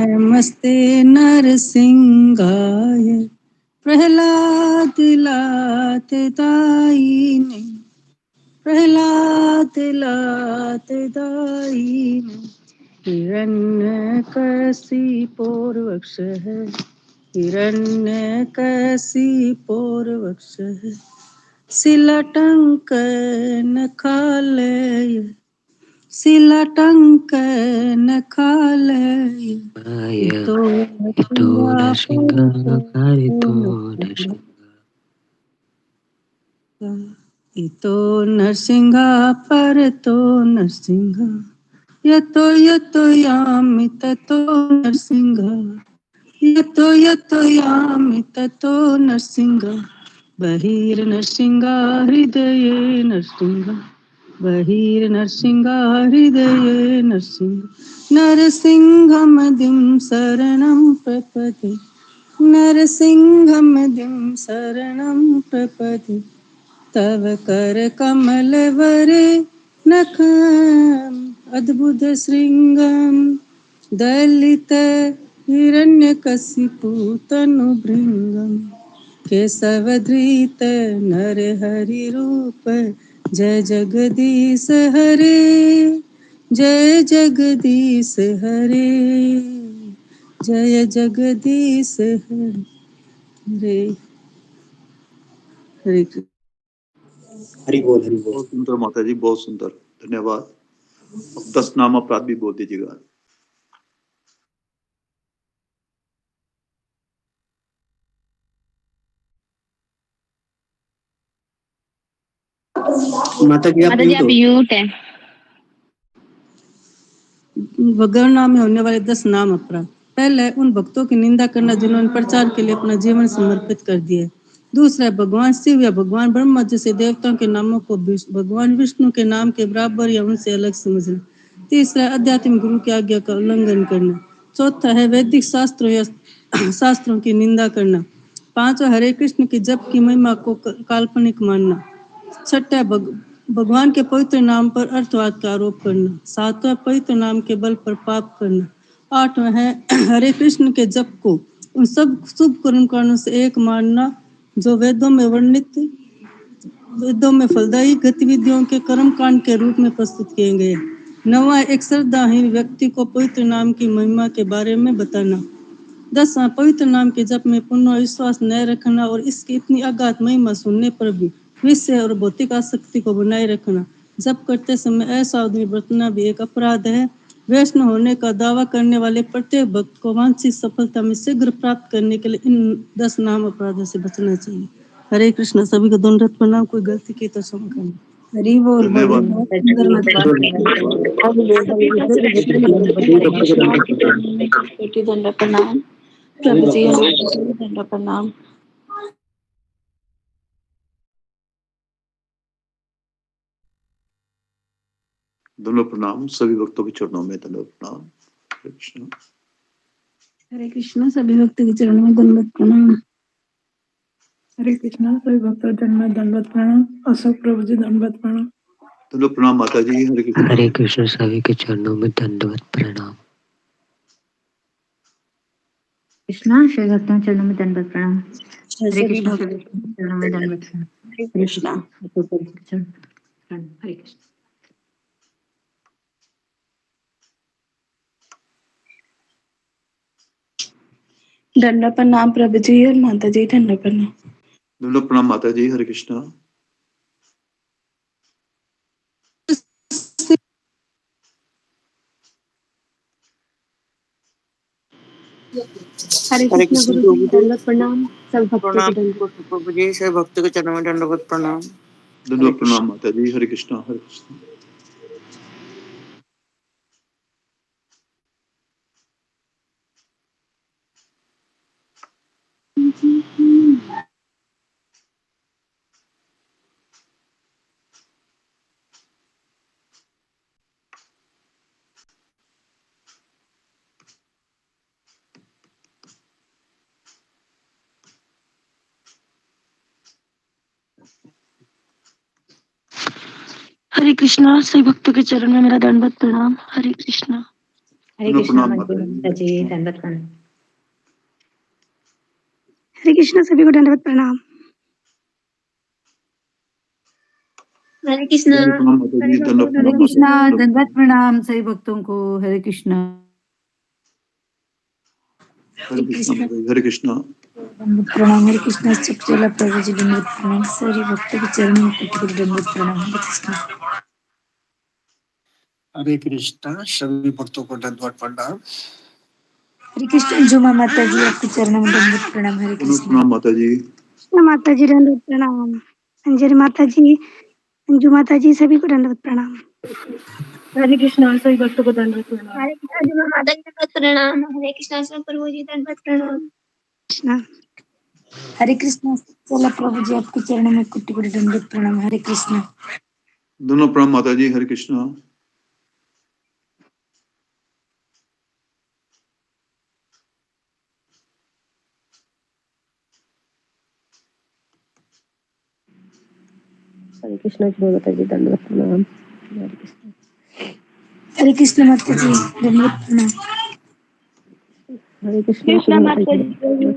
नमस्ते नरसिंहाय प्रहलाद लात दायिने प्रहलाद लात दायिने हिरण्यकशिपोर्वक्षः हिरण्यकशिपोर्वक्षः शिलाटङ्कनखालय शिलाटङ्कनखालय इतो इतो नरसिंहा परतो नरसिंहा यतो यतो यामि ततो नरसिंहा यतो यतो यामि ततो नरसिंहा बहिर्नरसिंहा हृदये नरसिंहा बहिर्नरसिंहा हृदये नरसिंहा नरसिंहमदिं शरणं प्रपदे नरसिंहमदिं शरणं प्रपदे तव करकमलवरे नखम् अद्भुतशृङ्गं दलित हिरण्यकशिपुतनुभृङ्गं केशवधृत नरहरिरूप जय जगदीश हरे जय जगदीश हरे जय जगदीश हरे हरे हरे कृष्ण। हरि बोल हरि बोल। बहुत सुंदर माता जी, बहुत सुंदर, धन्यवाद। अब 10 नाम अपराध भी बोल दीजिएगा। माता जी आप म्यूट है। भगवान नाम में होने वाले 10 नाम अपराध। पहला है उन भक्तों की निंदा करना जिन्होंने प्रचार के लिए अपना जीवन समर्पित कर दिया है। दूसरा है भगवान शिव या भगवान ब्रह्मा जैसे देवताओं के नामों को भगवान विष्णु के नाम के बराबर या उनसे अलग समझना। तीसरा है आध्यात्मिक गुरु की आज्ञा का उल्लंघन करना। चौथा है वैदिक शास्त्रों या शास्त्रों की निंदा करना। पांचवा हरे कृष्ण की जप की महिमा को काल्पनिक मानना। छठा भगवान के पवित्र नाम पर अर्थवाद का आरोप करना। सातवां पवित्र नाम के बल पर पाप करना। आठवां है हरे कृष्ण के जप को उन सब शुभ कर्म कांडों से एक मानना जो वेदों में फलदायी गतिविधियों के कर्म कांड के रूप में प्रस्तुत किए गए। नौवां एक श्रद्धाहीन व्यक्ति को पवित्र नाम की महिमा के बारे में बताना। 10वां पवित्र नाम के जप में पूर्ण विश्वास न रखना और इसकी इतनी अगाध महिमा सुनने पर भी विषय और भौतिक आसक्ति को बनाए रखना। जप करते समय असावधानी बरतना भी एक अपराध है। वैष्णव होने का दावा करने वाले प्रत्येक भक्त को वांछित सफलता में शीघ्र प्राप्त करने के लिए इन 10 नाम अपराधों से बचना चाहिए। हरे कृष्ण। सभी को दंडवत प्रणाम। कोई गलती की तो क्षमा करना। हरि बोल। धन्यवाद। दंड प्रणाम प्रभु जी, दंड प्रणाम। धन्यवाद प्रणाम। सभी भक्तों के चरणों में धन्यवाद प्रणाम। हरे कृष्ण। हरे कृष्ण। सभी भक्तों के चरणों में दंडवत प्रणाम। हरे कृष्णा। सभी भक्तों जन में दंडवत प्रणाम। अशोक प्रभु जी दंडवत प्रणाम। धन्यवाद प्रणाम माता जी। हरे कृष्ण। हरे कृष्ण। सभी के चरणों में दंडवत प्रणाम। कृष्णा। सभी भक्तों के चरणों में दंडवत प्रणाम। हरे कृष्ण। सभी चरणों में दंडवत प्रणाम। हरे कृष्णा। हरे कृष्ण। दंड प्रणाम प्रभु जी और माता जी, दंड प्रणाम। धन्यवाद प्रणाम माता जी। हरे कृष्ण। हरे कृष्ण गुरु जी, दंडवत प्रणाम। सब भक्तों को दंडवत प्रभु जी, सभी भक्तों के चरणों में दंडवत प्रणाम। धन्यवाद प्रणाम माता जी। हरे कृष्ण। हरे कृष्ण। हरे कृष्णा। सभी भक्तों के चरण में मेरा दंडवत प्रणाम। हरे कृष्णा। हरे दोनों कृष्णा प्रणाम मंजू माता जी दंडवत प्रणाम। हरे कृष्णा सभी को दंडवत प्रणाम। हरे कृष्णा दोनों प्रणाम माता जी, दंडवत हरे प्रणाम माता कृष्णा जी, दंडवत दंडवत प्रणाम सभी भक्तों को। हरे कृष्णा। हरे कृष्णा माता जी, हरे कृष्णा। दंडवत प्रणाम। हरे कृष्णा चला प्रभु जी दंडवत प्रणाम। सारे भक्तों के चरणों में कोटि दंडवत प्रणाम। हरे कृष्णा। हरे कृष्णा सभी भक्तों को दंडवत प्रणाम। हरे कृष्णा अंजुमा माता जी आपके चरणों में दंडवत प्रणाम। हरे दोनों कृष्णा। प्रणाम माता जी। कृष्णा माता जी दंडवत प्रणाम। अंजलि माता जी, अंजू माता जी सभी को दंडवत प्रणाम। हरे कृष्णा सभी भक्तों को दंडवत प्रणाम। हरे कृष्णा अंजुमा माता जी दंडवत प्रणाम। हरे कृष्णा सब प्रभु जी दंडवत प्रणाम। कृष्णा हरे कृष्णा चला प्रभु जी आपके चरणों में कोटि कोटि दंडवत प्रणाम। हरे कृष्णा। दोनों प्रणाम माता जी, हरे कृष्णा। हरे कृष्णा जी माता जी दंडवत प्रणाम। हरे कृष्ण माता जी दंडवत प्रणाम। हरे कृष्णा कृष्णा माता माता जी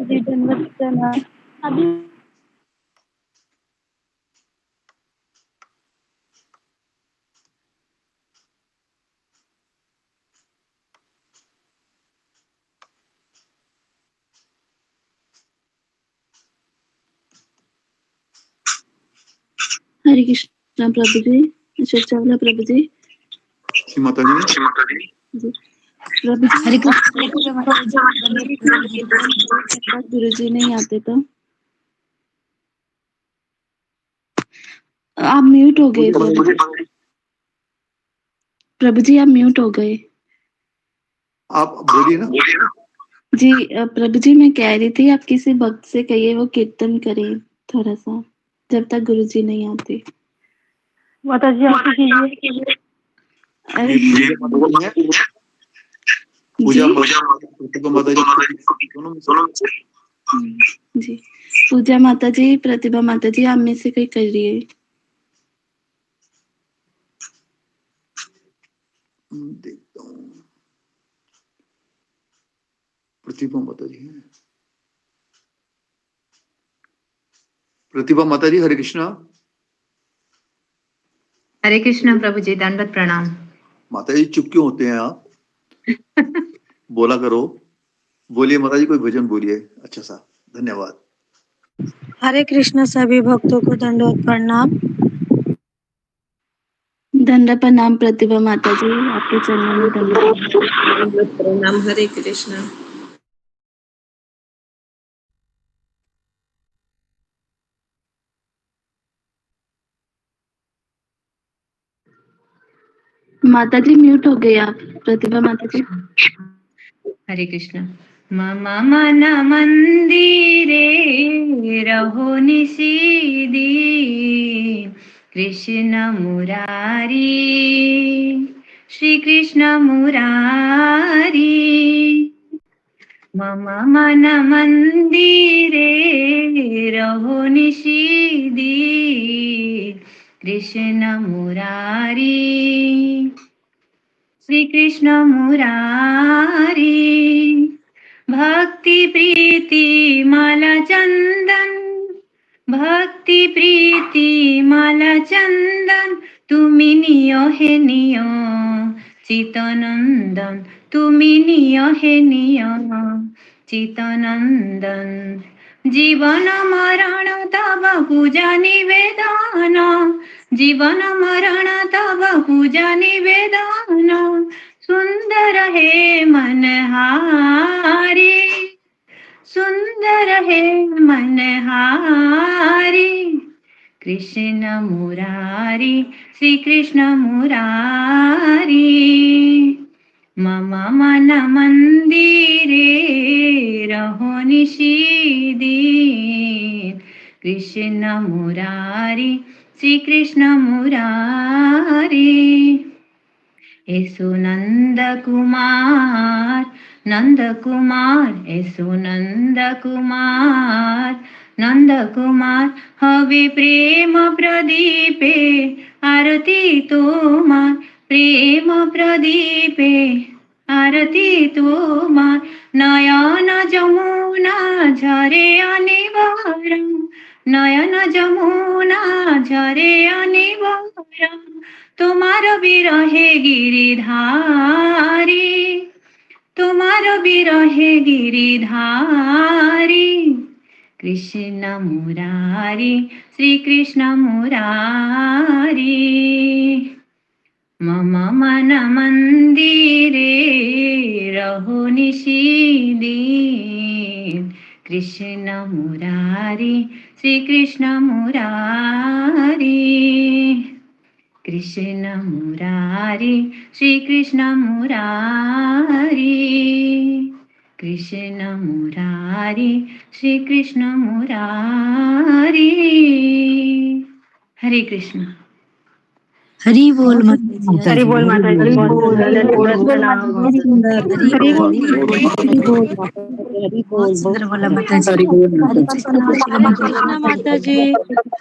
जी दंडवत प्रणाम। अभी हरे कृष्णा प्रभु जी। अच्छा चावला प्रभु जी। श्री माता जी। प्रभु जी हरे कृष्ण माता जी दंडवत प्रणाम। हरे कृष्ण। गुरु जी नहीं आते तो आप म्यूट हो गए प्रभु जी। प्रभु जी आप म्यूट हो गए। आप बोलिए ना। जी प्रभु जी मैं कह रही थी आप किसी भक्त से कहिए वो कीर्तन करे थोड़ा सा जब तक गुरु जी नहीं आते। माता जी आप ही कीजिए। अरे ये पूजा माता जी है। पूजा जी प्रतिभा माता जी दोनों में से। जी पूजा माता जी प्रतिभा माता जी आप में से कोई करिए। देखता हूँ। प्रतिभा माता जी है। प्रतिभा माता जी, हरे कृष्णा। हरे कृष्णा प्रभु जी दंडवत प्रणाम। माता जी चुप क्यों होते हैं आप? बोला करो। बोलिए माता जी, कोई भजन बोलिए अच्छा सा। धन्यवाद। हरे कृष्ण सभी भक्तों को दंडवत प्रणाम। दंड प्रणाम प्रतिभा माता जी आपके चरणों में दंडवत प्रणाम। हरे कृष्णा। माता जी म्यूट हो गए आप प्रतिभा माता जी। हरे कृष्णा। मम मन मंदिरे रहो निषिदी कृष्ण मुरारी श्री कृष्ण मुरारी। मम मन मंदिरे रहो निषिदी कृष्ण मुरारी श्री कृष्ण मुरारी। भक्ति प्रीति माला चंदन भक्ति प्रीति माला चंदन तुमी नियो हे नियो चितनंदन तुमी नियो हे नियो चितनंदन। जीवन मरण तब पूजा निवेदन जीवन मरण तब पूजा निवेदन सुंदर है मनहारी सुंदर है मनहारी कृष्ण मुरारी श्री कृष्ण मुरारी। मम मन मंदिरे रहो निषिदी कृष्ण मुरारी श्री कृष्ण मुरारी। ऐसो नंद कुमार ऐसो नंद कुमार हवे प्रेम प्रदीपे आरती तोमार प्रेम प्रदीपे आरती तुम्हार नयन जमुना झरे अनिवार्यम नयन जमुना झरे अनिवार्यम তোমার বিরহে গিরিধারী তোমার বিরহে গিরিধারী কৃষ্ণ মুরারি শ্রীকৃষ্ণ মুরারি মম মন মন্দিরে রহো নিশিদিন কৃষ্ণ মুরারি শ্রীকৃষ্ণ মুরারি कृष्ण मुरारी श्री कृष्ण मुरारी कृष्ण मुरारी श्री कृष्ण मुरारी हरे कृष्ण हरि बोल माता जी, हरि बोल माता जी हरि बोल दंडवत प्रणाम बहुत सुंदर, हरि बोल हरि बोल माता जी, हरि बोल बहुत सुंदर बोला माता जी। हरि बोल माता हरे जी। कृष्णा माता जी,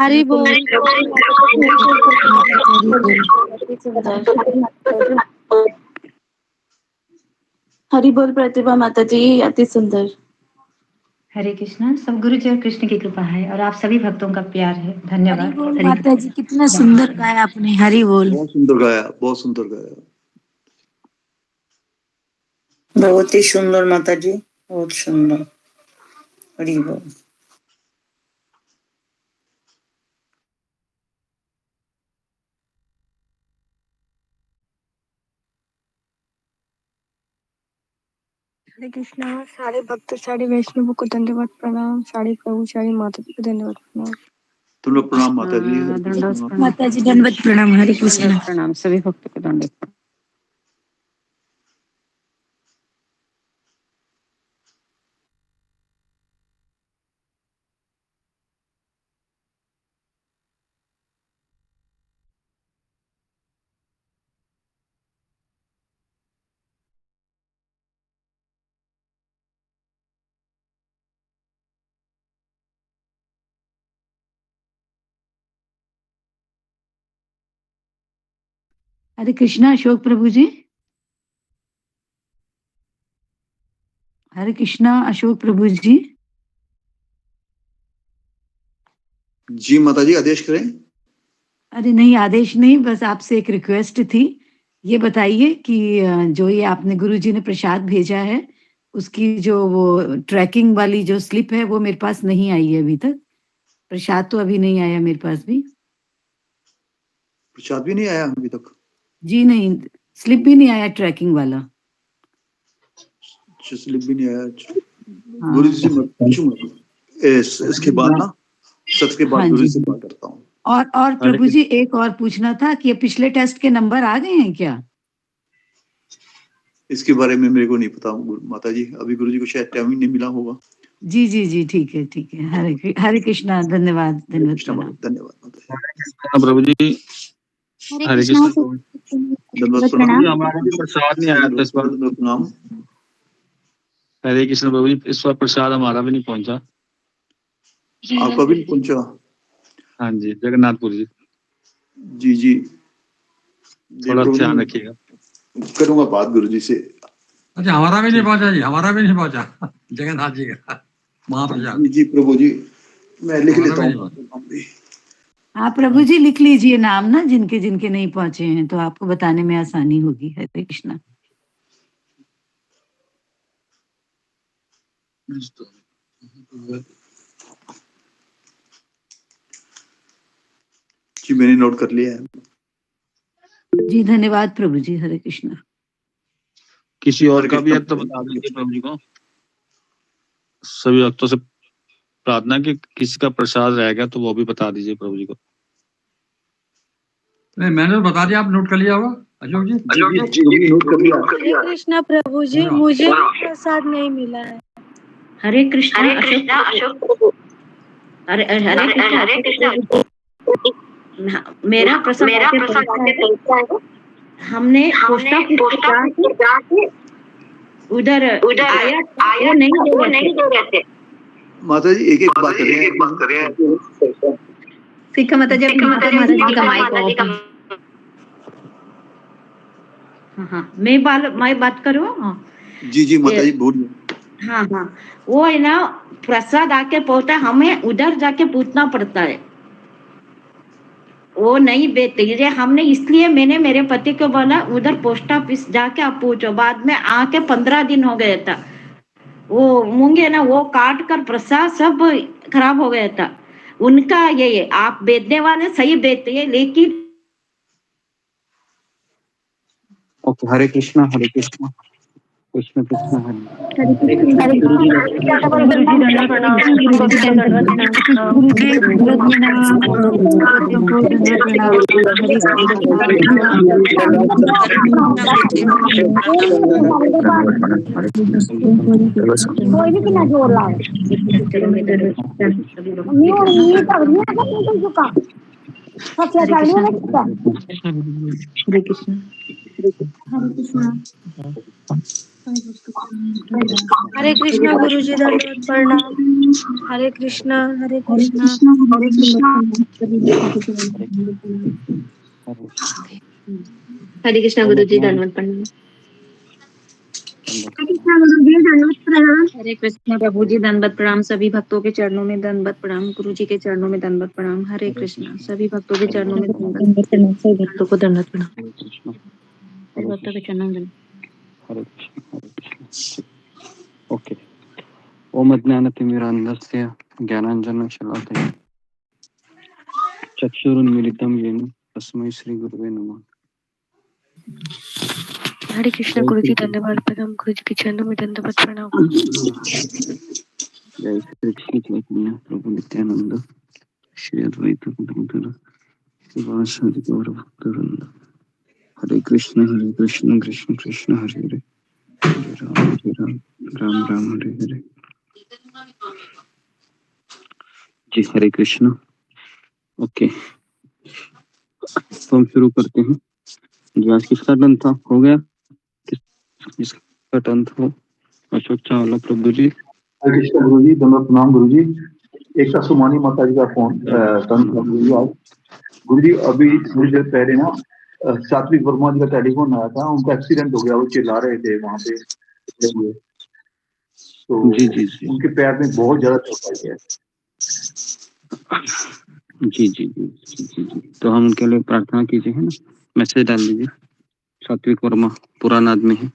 हरि बोल हरि बोल प्रतिभा माता जी, अति सुंदर। हरे कृष्ण। सब गुरु जी और कृष्ण की कृपा है और आप सभी भक्तों का प्यार है। हरि धन्यवाद। बोल हरि माता जी, कितना सुंदर गाया आपने, हरि बोल। बहुत सुंदर गाया, बहुत सुंदर गाया। बहुत ही सुंदर माता जी, बहुत सुंदर। हरि बोल। हरे कृष्णा। सारे भक्त सारे वैष्णवों को धन्यवाद प्रणाम। सारे प्रभु सारी माता जी को धन्यवाद प्रणाम। तुम लोग प्रणाम माता जी। हरे दंडवत कृष्ण। प्रणाम। माता जी दंडवत प्रणाम, हरे कृष्णा। दंडवत प्रणाम सभी भक्तों को दंडवत प्रणाम। हरे कृष्णा अशोक प्रभु जी। हरे कृष्णा अशोक प्रभु जी। जी माता जी, आदेश करें। अरे नहीं, आदेश नहीं, बस आपसे एक रिक्वेस्ट थी। ये बताइए कि जो ये आपने गुरु जी ने प्रसाद भेजा है, उसकी जो वो ट्रैकिंग वाली जो स्लिप है वो मेरे पास नहीं आई है अभी तक। प्रसाद तो अभी नहीं आया मेरे पास भी। प्रसाद भी नहीं आया अभी तक। जी नहीं, स्लिप भी नहीं आया ट्रैकिंग वाला। स्लिप भी नहीं आया। हाँ। गुरु जी से मैं पूछूंगा इसके बाद ना, सच के बाद हाँ गुरु जी। जी से बात करता हूँ। और प्रभु जी एक और पूछना था कि ये पिछले टेस्ट के नंबर आ गए हैं क्या? इसके बारे में मेरे को नहीं पता माता जी, अभी गुरु जी को शायद टाइम ही नहीं मिला होगा। जी जी जी, ठीक है ठीक है। हरे कृष्णा, धन्यवाद धन्यवाद प्रणाम। धन्यवाद माता जी। प्रभु जी हरे कृष्ण धन्यवाद प्रणाम। हमारा भी प्रसाद नहीं आया था इस बार। प्रणाम। हरे कृष्ण प्रभु जी, इस बार प्रसाद हमारा भी नहीं पहुंचा। आपका भी नहीं पहुंचा? हाँ जी, जगन्नाथपुर जी। जी जी, थोड़ा ध्यान रखिएगा। करूंगा बात गुरु जी से। अच्छा, हमारा भी नहीं पहुंचा जी, हमारा भी नहीं पहुंचा जगन्नाथ जी का महाप्रसाद। जी जी प्रभु जी, मैं लिख हमारा लेता भी हूँ। नहीं आप प्रभु जी लिख लीजिए नाम ना, जिनके जिनके नहीं पहुंचे हैं, तो आपको बताने में आसानी होगी। हरे कृष्णा। जी मैंने नोट कर लिया है। जी धन्यवाद प्रभु जी। हरे कृष्णा। किसी और का भी है तो बता दीजिए प्रभु जी को। सभी भक्तों से प्रार्थना कि किसी का प्रसाद रह गया तो वो भी बता दीजिए प्रभु जी को। नहीं, मैंने तो बता दिया, आप नोट कर लिया होगा अशोक जी। जी नोट कर लिया। हरे कृष्णा प्रभु जी, मुझे प्रसाद नहीं मिला है। हरे कृष्णा अशोक। हरे कृष्णा। मेरा प्रसाद आके पहुंचा है। हमने पोस्ट ऑफिस जाके उधर आया, वो नहीं दे रहे थे। माता जी एक एक बात कर रहे हैं। सीखा माता जी, अपनी माता जी का माइक ऑफ है। हाँ, मैं बात करूँ? हाँ। जी जी माता जी बोलिए। हाँ हाँ, वो है ना, प्रसाद आके पहुंचता, हमें उधर जाके पूछना पड़ता है, वो नहीं बेचते। ये हमने, इसलिए मैंने मेरे पति को बोला उधर पोस्ट ऑफिस जाके आप पूछो। बाद में आके 15 दिन हो गया था, वो मूंगे ना वो काट कर प्रसाद सब खराब हो गया था। उनका ये है, आप बेचने वाले सही बेचते हैं लेकिन ओके, हरे कृष्णा कृष्ण कृष्ण हरे हरे कृष्ण गुरुजी कोई भी कितना जोर लाओ हरे कृष्ण हरे कृष्णा गुरुजी, दंडवत प्रणाम। हरे कृष्णा हरे हरे कृष्णा। कृष्ण हरे कृष्ण हरे कृष्ण गुरुजी, दंडवत प्रणाम। हरे कृष्ण प्रभु जी, दंडवत प्रणाम। सभी भक्तों के चरणों में दंडवत प्रणाम। गुरु जी के चरणों में दंडवत प्रणाम। हरे कृष्ण। सभी भक्तों के चरणों में दंडवत प्रणाम, सभी भक्तों को दंडवत प्रणाम। सभी भक्तों के चरणों में हरे कृष्ण। ओके। ओम अज्ञानतिमिरान्धस्य ज्ञानाञ्जनशलाकया चक्षुरुन्मीलितं येन तस्मै श्रीगुरुवे नमः। हरे कृष्णा गुरुजी, धन्यवाद प्रणाम। गुरु जी के चरणों में दंडवत प्रणाम। जय श्री कृष्ण चैतन्य प्रभु नित्यानंद श्री अद्वैत गदाधर श्रीवासादि गौर भक्तवृंद। हरे कृष्ण कृष्ण कृष्ण हरे हरे, हरे राम राम राम हरे हरे। जी हरे कृष्ण। ओके, तो हम शुरू करते हैं। जी आज किसका टर्न था? हो गया? किसका टर्न था? अशोक चावला प्रभु जी। हरे कृष्ण गुरु जी, दंडवत प्रणाम गुरु जी। एक सुमानी माता जी का फोन गुरु जी। गुरु जी अभी थोड़ी देर पहले ना सात्विक वर्मा जी का टेलीफोन आया था, उनका एक्सीडेंट हो गया, वो चिल्ला रहे थे वहां पे। तो जी जी जी उनके पैर में बहुत ज्यादा चोट आई है। जी जी जी जी जी जी। तो हम उनके लिए प्रार्थना कीजिए, है ना, मैसेज डाल दीजिए। सात्विक वर्मा पुराना आदमी है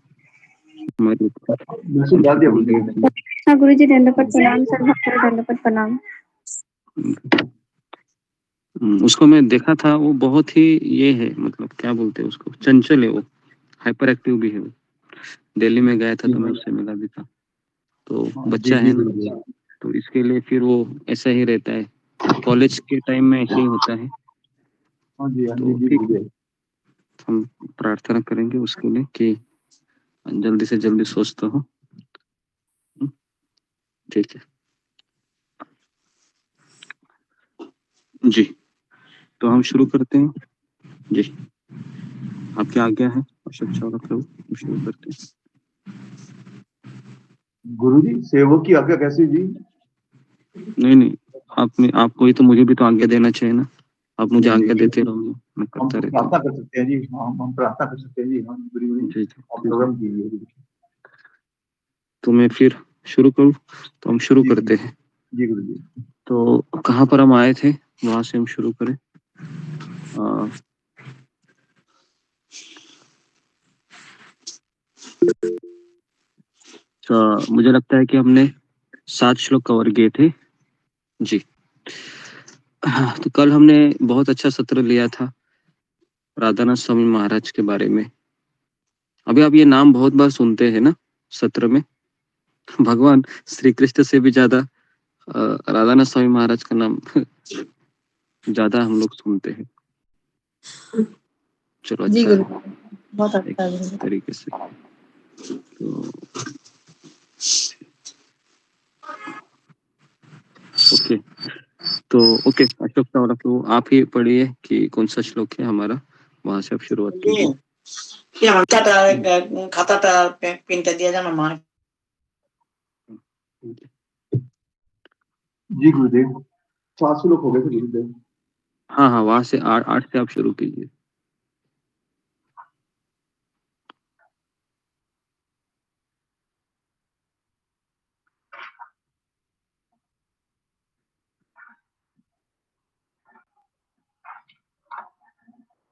हमारे। मैसेज डाल दिया गुरु जी। गुरु जी, दंडवत प्रणाम। सभी भक्तों को दंडवत प्रणाम। उसको मैं देखा था, वो बहुत ही ये है, मतलब क्या बोलते हैं उसको, चंचल है वो, हाइपर एक्टिव भी है वो। दिल्ली में गया था तो मैं उससे मिला भी था। तो बच्चा है ना, तो इसके लिए फिर वो ऐसा ही रहता है, कॉलेज के टाइम में ऐसे ही होता है। तो ठीक है, हम प्रार्थना करेंगे उसके लिए कि जल्दी से जल्दी स्वस्थ हो। ठीक है जी, तो हम शुरू करते हैं जी। आपकी आज्ञा है अशोक चावला प्रभु, हम शुरू करते हैं। गुरु जी सेवक की आज्ञा कैसी जी? नहीं, आपको ही तो, मुझे भी तो आज्ञा देना चाहिए ना। आप मुझे आज्ञा देते रहोगे, मैं करता रहता हूँ। प्रार्थना कर सकते हैं जी, हम प्रार्थना कर सकते हैं जी। जी आप प्रोग्राम कीजिए। तो मैं फिर शुरू करूँ? तो हम शुरू करते हैं जी गुरु जी। तो कहाँ पर हम आए थे वहां से हम शुरू करें। तो मुझे लगता है कि हमने 7 श्लोक कवर किए थे जी। हाँ, तो कल हमने बहुत अच्छा सत्र लिया था राधानाथ स्वामी महाराज के बारे में। अभी आप ये नाम बहुत बार सुनते हैं ना सत्र में। भगवान श्री कृष्ण से भी ज्यादा राधानाथ स्वामी महाराज का नाम ज्यादा हम लोग सुनते हैं। चलो अच्छा है, बहुत अच्छा एक तरीके से। तो ओके, तो ओके अशोक चावला प्रभु आप ही पढ़िए कि कौन सा श्लोक है हमारा, वहां से आप शुरुआत कीजिए। খাতাটা প্রিন্টটা দিয়ে জানো মা। जी गुरुदेव, 400 लोग हो गए थे गुरुदेव। हाँ हाँ, वहां से 8 से आप शुरू कीजिए।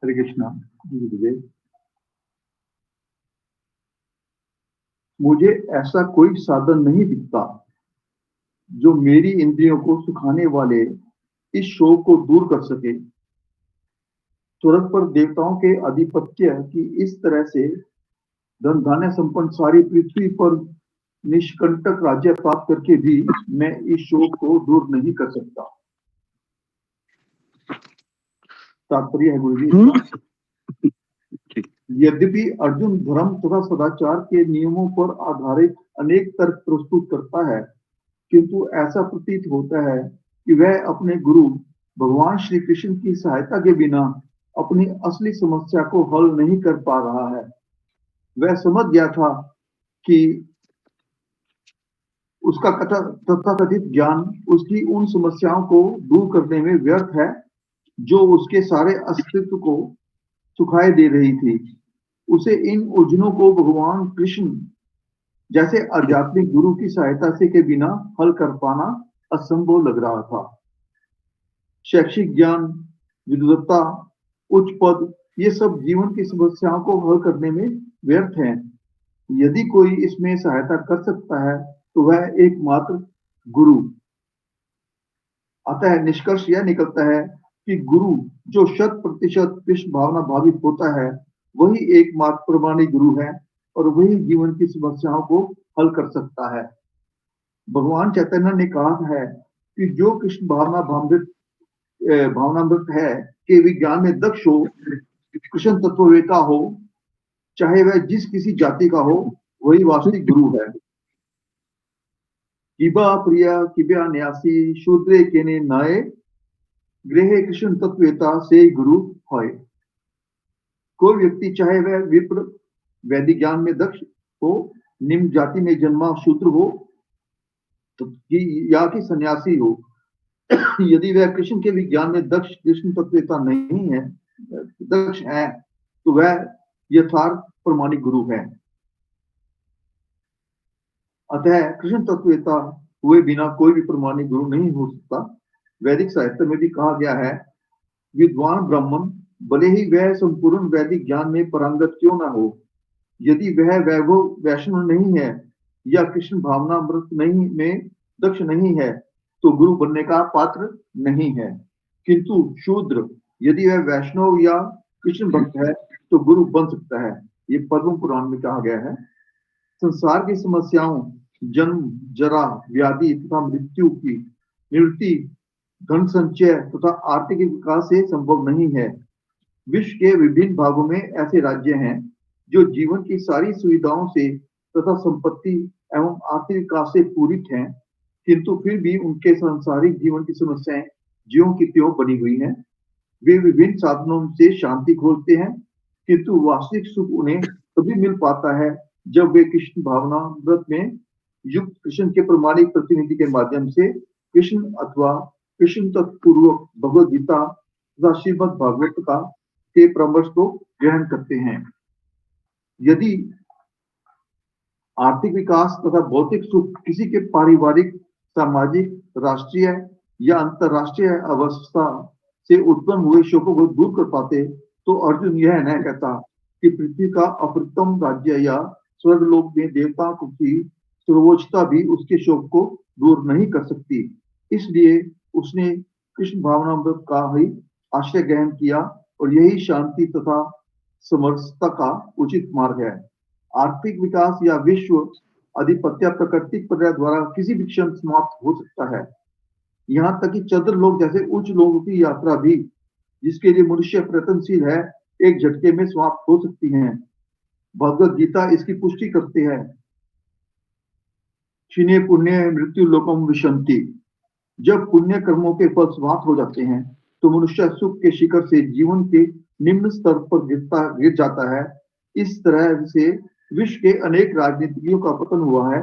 हरे कृष्णा। गुरुदेव, मुझे ऐसा कोई साधन नहीं दिखता जो मेरी इंद्रियों को सुखाने वाले इस शोक को दूर कर सके। स्वर्ग पर देवताओं के आधिपत्य की इस तरह से धन धान्य संपन्न सारी पृथ्वी पर निष्कंटक राज्य प्राप्त करके भी मैं इस शोक को दूर नहीं कर सकता। तात्पर्य है गुरु जी, यद्यपि अर्जुन धर्म तथा सदाचार के नियमों पर आधारित अनेक तर्क प्रस्तुत करता है, किंतु ऐसा प्रतीत होता है कि वह अपने गुरु भगवान श्री कृष्ण की सहायता के बिना अपनी असली समस्या को हल नहीं कर पा रहा है। वह समझ गया था कि उसका तथाकथित ज्ञान उसकी उन समस्याओं को दूर करने में व्यर्थ है जो उसके सारे अस्तित्व को सुखाए दे रही थी। उसे इन उलझनों को भगवान कृष्ण जैसे आध्यात्मिक गुरु की सहायता से के बिना हल कर पाना असंभव लग रहा था। शैक्षिक ज्ञान, विद्वत्ता, उच्च पद, ये सब जीवन की समस्याओं को हल करने में व्यर्थ हैं। यदि कोई इसमें सहायता कर सकता है तो वह एकमात्र गुरु। अतः निष्कर्ष यह निकलता है कि गुरु जो 100% कृष्ण भावना भावित होता है वही एकमात्र प्रमाणिक गुरु है और वही जीवन की समस्याओं को हल कर सकता है। भगवान चैतन्य ने कहा है कि जो कृष्ण भावनामृत है के विज्ञान में दक्ष हो, कृष्ण तत्ववेता हो, चाहे वह जिस किसी जाति का हो, वही वास्तविक गुरु है। किबा प्रिया किबा न्यासी शूद्रे केने नाये गृहे कृष्ण तत्ववेता से गुरु होय। कोई व्यक्ति चाहे वह विप्र वैदिक ज्ञान में दक्ष हो, निम्न जाति में जन्मा शूद्र हो या कि सन्यासी हो, यदि वह कृष्ण के विज्ञान में दक्ष कृष्ण तत्ववेता नहीं है, दक्ष है, तो वह यथार्थ प्रमाणिक गुरु है। अतः कृष्ण तत्ववेता हुए बिना कोई भी प्रमाणिक गुरु नहीं हो सकता। वैदिक साहित्य में भी कहा गया है, विद्वान ब्राह्मण भले ही वह संपूर्ण वैदिक ज्ञान में पारंगत क्यों न हो, यदि वह वैभव वैष्णव नहीं है या कृष्ण भावनामृत नहीं में दक्ष नहीं है तो गुरु बनने का पात्र नहीं है। किंतु शूद्र यदि वह वैष्णव या कृष्ण भक्त है तो गुरु बन सकता है। ये पद्म पुराण में कहा गया है। संसार की समस्याओं जन्म, जरा, व्याधि तथा मृत्यु की निवृत्ति धन संचय तथा आर्थिक विकास से संभव नहीं है। विश्व के विभिन्न भागों में ऐसे राज्य हैं जो जीवन की सारी सुविधाओं से तथा संपत्ति एवं आर्थिक विकास से पूरित हैं, किंतु फिर भी उनके सांसारिक जीवन की समस्याएं ज्यों की त्यों बनी हुई हैं। वे विभिन्न साधनों से शांति खोजते हैं, किंतु वास्तविक सुख उन्हें तभी मिल पाता है जब वे कृष्ण भावनामृत में युक्त कृष्ण के प्रमाणिक प्रतिनिधि के माध्यम से कृष्ण अथवा कृष्ण तत्पूर्वक भगवद गीता तथा श्रीमद् भागवत का के परामर्श को ग्रहण करते हैं। यदि आर्थिक विकास तथा भौतिक सुख किसी के पारिवारिक, सामाजिक, राष्ट्रीय या अंतरराष्ट्रीय अवस्था से उत्पन्न हुए शोकों को दूर कर पाते तो अर्जुन यह न कहता कि पृथ्वी का अप्रतम राज्य या स्वर्गलोक में देवताओं की सर्वोच्चता भी उसके शोक को दूर नहीं कर सकती। इसलिए उसने कृष्ण भावनामृत का ही आश्रय ग्रहण किया और यही शांति तथा समरसता का उचित मार्ग है। आर्थिक विकास या विश्व अधिपत्य प्राकृतिक पर्याय द्वारा किसी भी क्षण समाप्त हो सकता है। यहाँ तक कि चंद्रलोक जैसे उच्च लोगों की यात्रा भी, जिसके लिए मनुष्य प्रयत्नशील है, एक झटके में समाप्त हो सकती है। भगवद गीता इसकी पुष्टि करते हैं। क्षीणे पुण्य मृत्यु लोकम विशंति। जब पुण्य कर्मों के फल समाप्त हो जाते हैं तो मनुष्य सुख के शिखर से जीवन के निम्न स्तर पर गिर जाता है। इस तरह से विश्व के अनेक राजनीतिज्ञों का पतन हुआ है।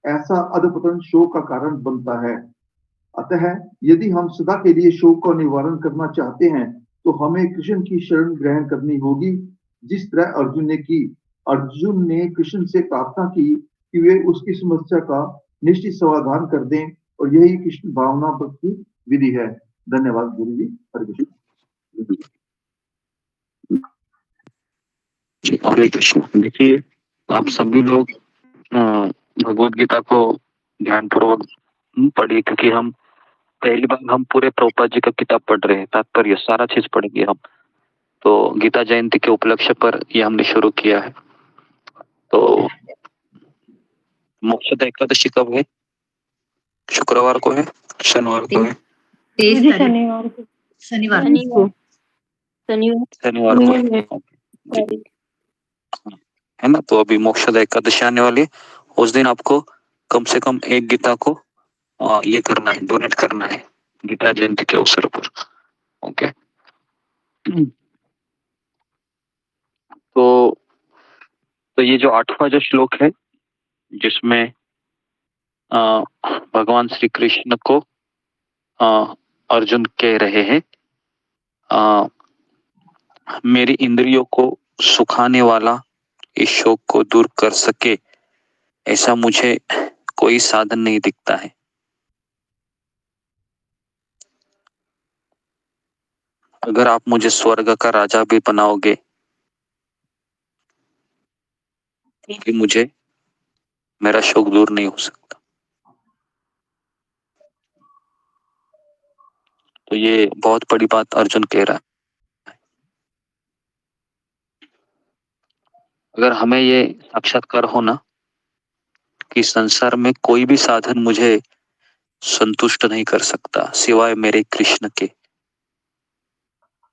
ऐसा अधपतन शोक का कारण बनता है। अतः यदि हम सदा के लिए शोक का निवारण करना चाहते हैं तो हमें कृष्ण की शरण ग्रहण करनी होगी, जिस तरह अर्जुन ने की। अर्जुन ने कृष्ण से प्रार्थना की कि वे उसकी समस्या का निश्चित समाधान कर दें और यही कृष्ण भावनामृत की विधि है। धन्यवाद गुरु जी। हरे कृष्ण। हरे कृष्ण। देखिए, आप सभी लोग भगवत गीता को ध्यानपूर्वक पढ़िए, क्योंकि हम पहली बार हम पूरे प्रभुपाद जी का किताब पढ़ रहे हैं, तात्पर्य सारा चीज पढ़ेंगे हम। तो गीता जयंती के उपलक्ष्य पर ये हमने शुरू किया है। तो मोक्षदा एकादशी कब है? शुक्रवार को है, शनिवार को है? 23 तारीख शनिवार को शनिवार शनिवार शनिवार को जी, है ना। तो अभी मोक्षदा एकादशी आने वाली है, उस दिन आपको कम से कम एक गीता को ये करना है, डोनेट करना है गीता जयंती के अवसर पर। ओके। तो ये जो 8वां जो श्लोक है, जिसमें भगवान श्री कृष्ण को अर्जुन कह रहे हैं, मेरी इंद्रियों को सुखाने वाला इस शोक को दूर कर सके ऐसा मुझे कोई साधन नहीं दिखता है। अगर आप मुझे स्वर्ग का राजा भी बनाओगे तो भी मुझे मेरा शोक दूर नहीं हो सकता। तो ये बहुत बड़ी बात अर्जुन कह रहा है। अगर हमें ये साक्षात्कार हो ना कि संसार में कोई भी साधन मुझे संतुष्ट नहीं कर सकता सिवाय मेरे कृष्ण के,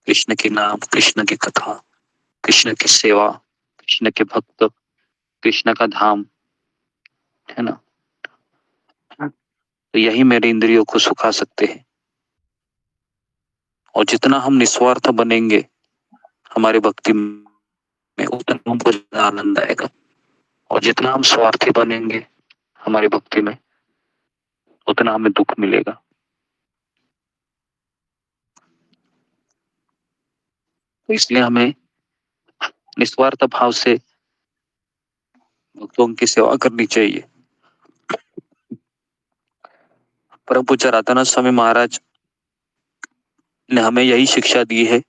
कृष्ण के नाम, कृष्ण की कथा, कृष्ण की सेवा, कृष्ण के भक्त, कृष्ण का धाम, है ना। तो यही मेरे इंद्रियों को सुखा सकते हैं। और जितना हम निस्वार्थ बनेंगे हमारी भक्ति में, उतना हमको ज्यादा आनंद आएगा। और जितना हम स्वार्थी बनेंगे हमारी भक्ति में, उतना हमें दुख मिलेगा। तो इसलिए हमें निस्वार्थ भाव से भक्तों की सेवा करनी चाहिए। परम पूज्य राधानाथ स्वामी महाराज ने हमें यही शिक्षा दी है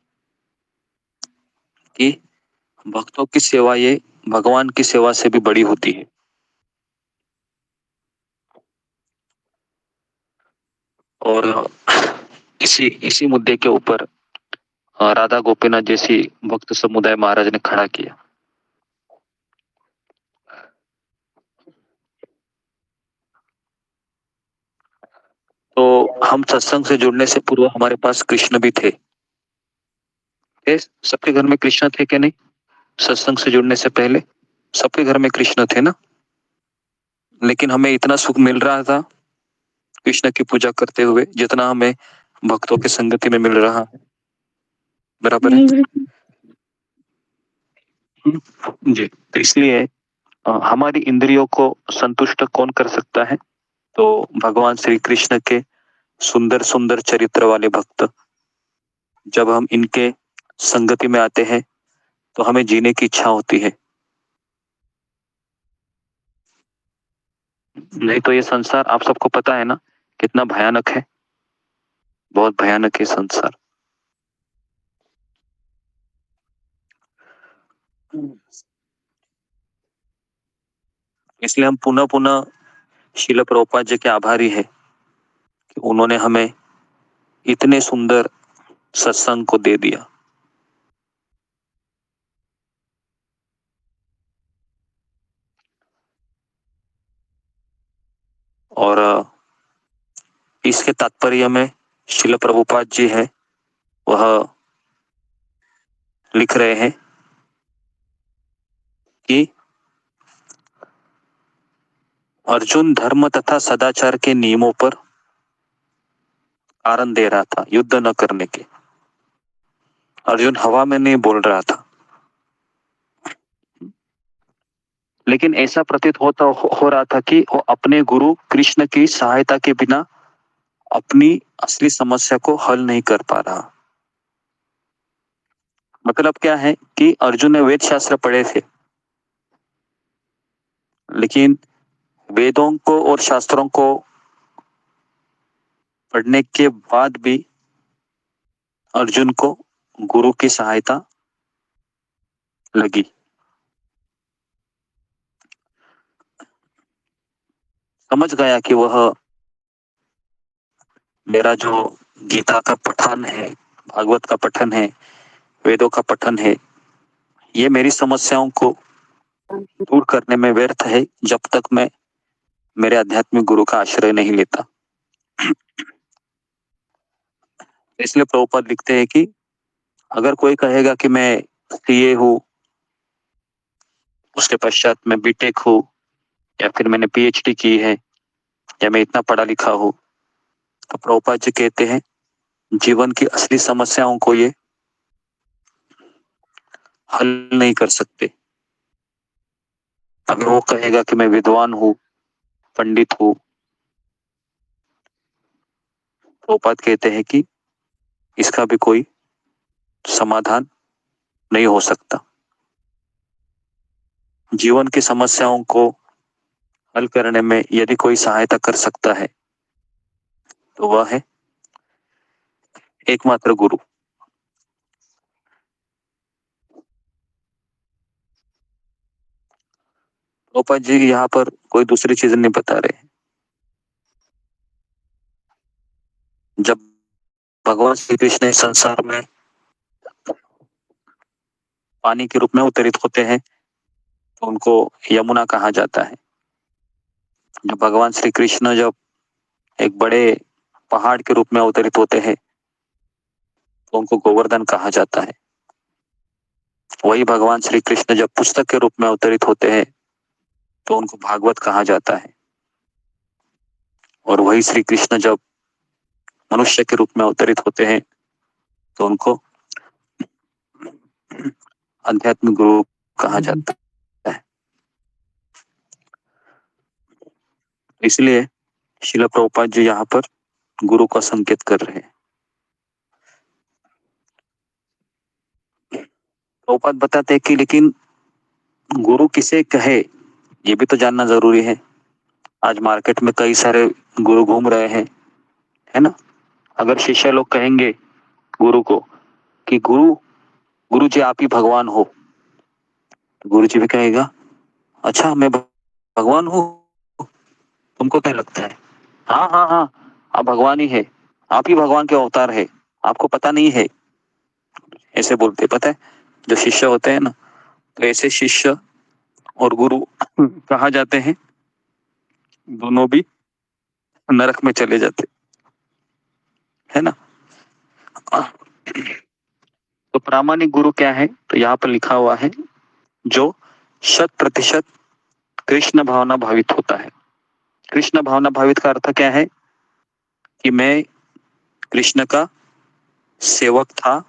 कि भक्तों की सेवा ये भगवान की सेवा से भी बड़ी होती है। और इसी मुद्दे के ऊपर राधा गोपीनाथ जैसी भक्त समुदाय महाराज ने खड़ा किया। तो हम सत्संग से जुड़ने से पूर्व हमारे पास कृष्ण भी थे। सबके घर में कृष्ण थे क्या? नहीं। सत्संग से जुड़ने से पहले सबके घर में कृष्ण थे ना। लेकिन हमें इतना सुख मिल रहा था कृष्ण की पूजा करते हुए जितना हमें भक्तों की संगति में मिल रहा है। बराबर है जी। तो इसलिए हमारी इंद्रियों को संतुष्ट कौन कर सकता है? तो भगवान श्री कृष्ण के सुंदर सुंदर चरित्र वाले भक्त। जब हम इनके संगति में आते हैं तो हमें जीने की इच्छा होती है। नहीं तो ये संसार आप सबको पता है ना कितना भयानक है, बहुत भयानक है संसार। इसलिए हम पुनः पुनः श्रील प्रभुपाद जी के आभारी है कि उन्होंने हमें इतने सुंदर सत्संग को दे दिया। और इसके तात्पर्य में श्रील प्रभुपाद जी है वह लिख रहे हैं कि अर्जुन धर्म तथा सदाचार के नियमों पर कारण दे रहा था युद्ध न करने के। अर्जुन हवा में नहीं बोल रहा था, लेकिन ऐसा प्रतीत हो रहा था कि वो अपने गुरु कृष्ण की सहायता के बिना अपनी असली समस्या को हल नहीं कर पा रहा। मतलब क्या है कि अर्जुन ने वेद शास्त्र पढ़े थे, लेकिन वेदों को और शास्त्रों को पढ़ने के बाद भी अर्जुन को गुरु की सहायता लगी। समझ गया कि वह मेरा जो गीता का पठन है, भागवत का पठन है, वेदों का पठन है, ये मेरी समस्याओं को दूर करने में व्यर्थ है जब तक मैं मेरे आध्यात्मिक गुरु का आश्रय नहीं लेता। इसलिए प्रभुपाद लिखते हैं कि अगर कोई कहेगा कि मैं सीए हूँ, उसके पश्चात मैं बीटेक हूँ, या फिर मैंने पीएचडी की है, या मैं इतना पढ़ा लिखा हूँ, तो प्रभुपाद जी कहते हैं जीवन की असली समस्याओं को ये हल नहीं कर सकते। अगर वो कहेगा कि मैं विद्वान हूँ, पंडित हूँ, प्रभुपाद कहते हैं कि इसका भी कोई समाधान नहीं हो सकता। जीवन की समस्याओं को हल करने में यदि कोई सहायता कर सकता है तो वह है एकमात्र गुरु। प्रभुपाद जी यहाँ पर कोई दूसरी चीज नहीं बता रहे। जब भगवान श्री कृष्ण इस संसार में पानी के रूप में अवतरित होते हैं तो उनको यमुना कहा जाता है। जब भगवान श्री कृष्ण जब एक बड़े पहाड़ के रूप में अवतरित होते हैं तो उनको गोवर्धन कहा जाता है। वही भगवान श्री कृष्ण जब पुस्तक के रूप में अवतरित होते हैं तो उनको भागवत कहा जाता है। और वही श्री कृष्ण जब मनुष्य के रूप में अवतरित होते हैं तो उनको आध्यात्मिक गुरु कहा जाता है। इसलिए श्रील प्रभुपाद जी यहाँ पर गुरु का संकेत कर रहे हैं। प्रभुपाद बताते हैं कि लेकिन गुरु किसे कहे ये भी तो जानना जरूरी है। आज मार्केट में कई सारे गुरु घूम रहे हैं, है ना। अगर शिष्य लोग कहेंगे गुरु को कि गुरु जी आप ही भगवान हो, तो गुरु जी भी कहेगा अच्छा मैं भगवान हूँ, तुमको क्या लगता है? हाँ हाँ हाँ आप भगवान ही है, आप ही भगवान के अवतार है, आपको पता नहीं है। ऐसे बोलते पता है जो शिष्य होते हैं ना, तो ऐसे शिष्य और गुरु कहा जाते हैं, दोनों भी नरक में चले जाते, है ना। तो प्रामाणिक गुरु क्या है? तो यहाँ पर लिखा हुआ है जो 100% कृष्ण भावना भावित होता है। कृष्ण भावना भावित का अर्थ क्या है कि मैं कृष्ण का सेवक था,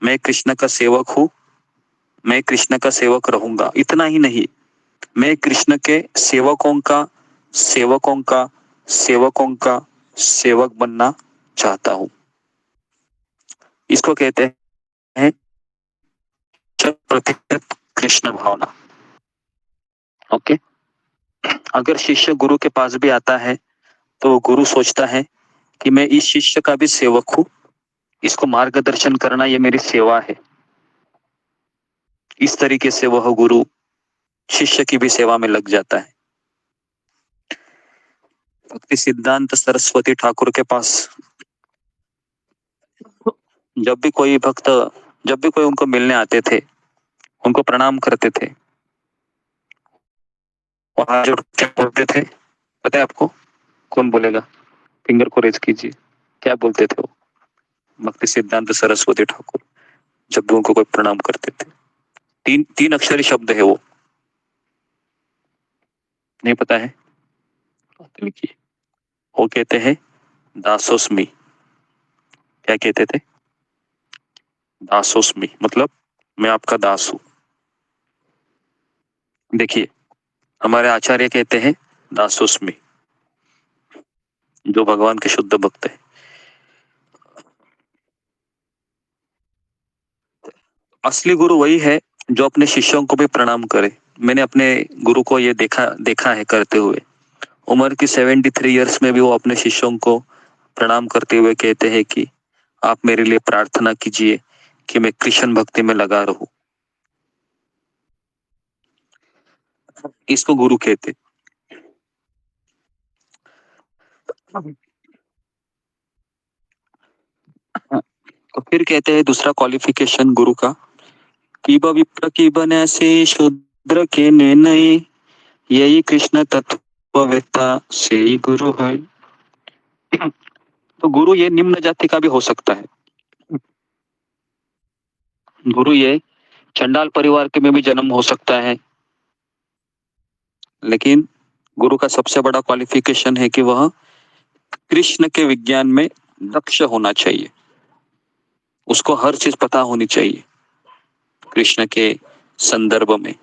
मैं कृष्ण का सेवक हूं, मैं कृष्ण का सेवक रहूंगा। इतना ही नहीं, मैं कृष्ण के सेवकों का सेवकों का सेवकों का सेवक बनना चाहता हूं। इसको कहते हैं 100% कृष्ण भावना। ओके। अगर शिष्य गुरु के पास भी आता है तो गुरु सोचता है कि मैं इस शिष्य का भी सेवक हूं, इसको मार्गदर्शन करना ये मेरी सेवा है। इस तरीके से वह गुरु शिष्य की भी सेवा में लग जाता है। भक्ति सिद्धांत सरस्वती ठाकुर के पास जब भी कोई भक्त, जब भी कोई उनको मिलने आते थे, उनको प्रणाम करते थे, वहां जो क्या बोलते थे पता है आपको? कौन बोलेगा? फिंगर को रेज कीजिए। क्या बोलते थे वो? भक्ति सिद्धांत सरस्वती ठाकुर जब भी उनको कोई प्रणाम करते थे, तीन अक्षरी शब्द है वो, नहीं पता है? लिखिए। वो कहते हैं दासोस्मी। क्या कहते थे? दासोस्मी मतलब मैं आपका दास हूं। देखिए हमारे आचार्य कहते हैं दासोस्मी, जो भगवान के शुद्ध भक्त है। असली गुरु वही है जो अपने शिष्यों को भी प्रणाम करे। मैंने अपने गुरु को ये देखा है करते हुए। उम्र की 73 इयर्स में भी वो अपने शिष्यों को प्रणाम करते हुए कहते हैं कि आप मेरे लिए प्रार्थना कीजिए कि मैं कृष्ण भक्ति में लगा रहूं। इसको गुरु कहते। तो फिर कहते हैं दूसरा क्वालिफिकेशन गुरु का, कीब विप्र की बने से शूद्र के निर्णय, यही कृष्ण तत्ववेत्ता से ही गुरु है। तो गुरु ये निम्न जाति का भी हो सकता है, गुरु ये चंडाल परिवार के में भी जन्म हो सकता है, लेकिन गुरु का सबसे बड़ा क्वालिफिकेशन है कि वह कृष्ण के विज्ञान में दक्ष होना चाहिए, उसको हर चीज पता होनी चाहिए कृष्ण के संदर्भ में।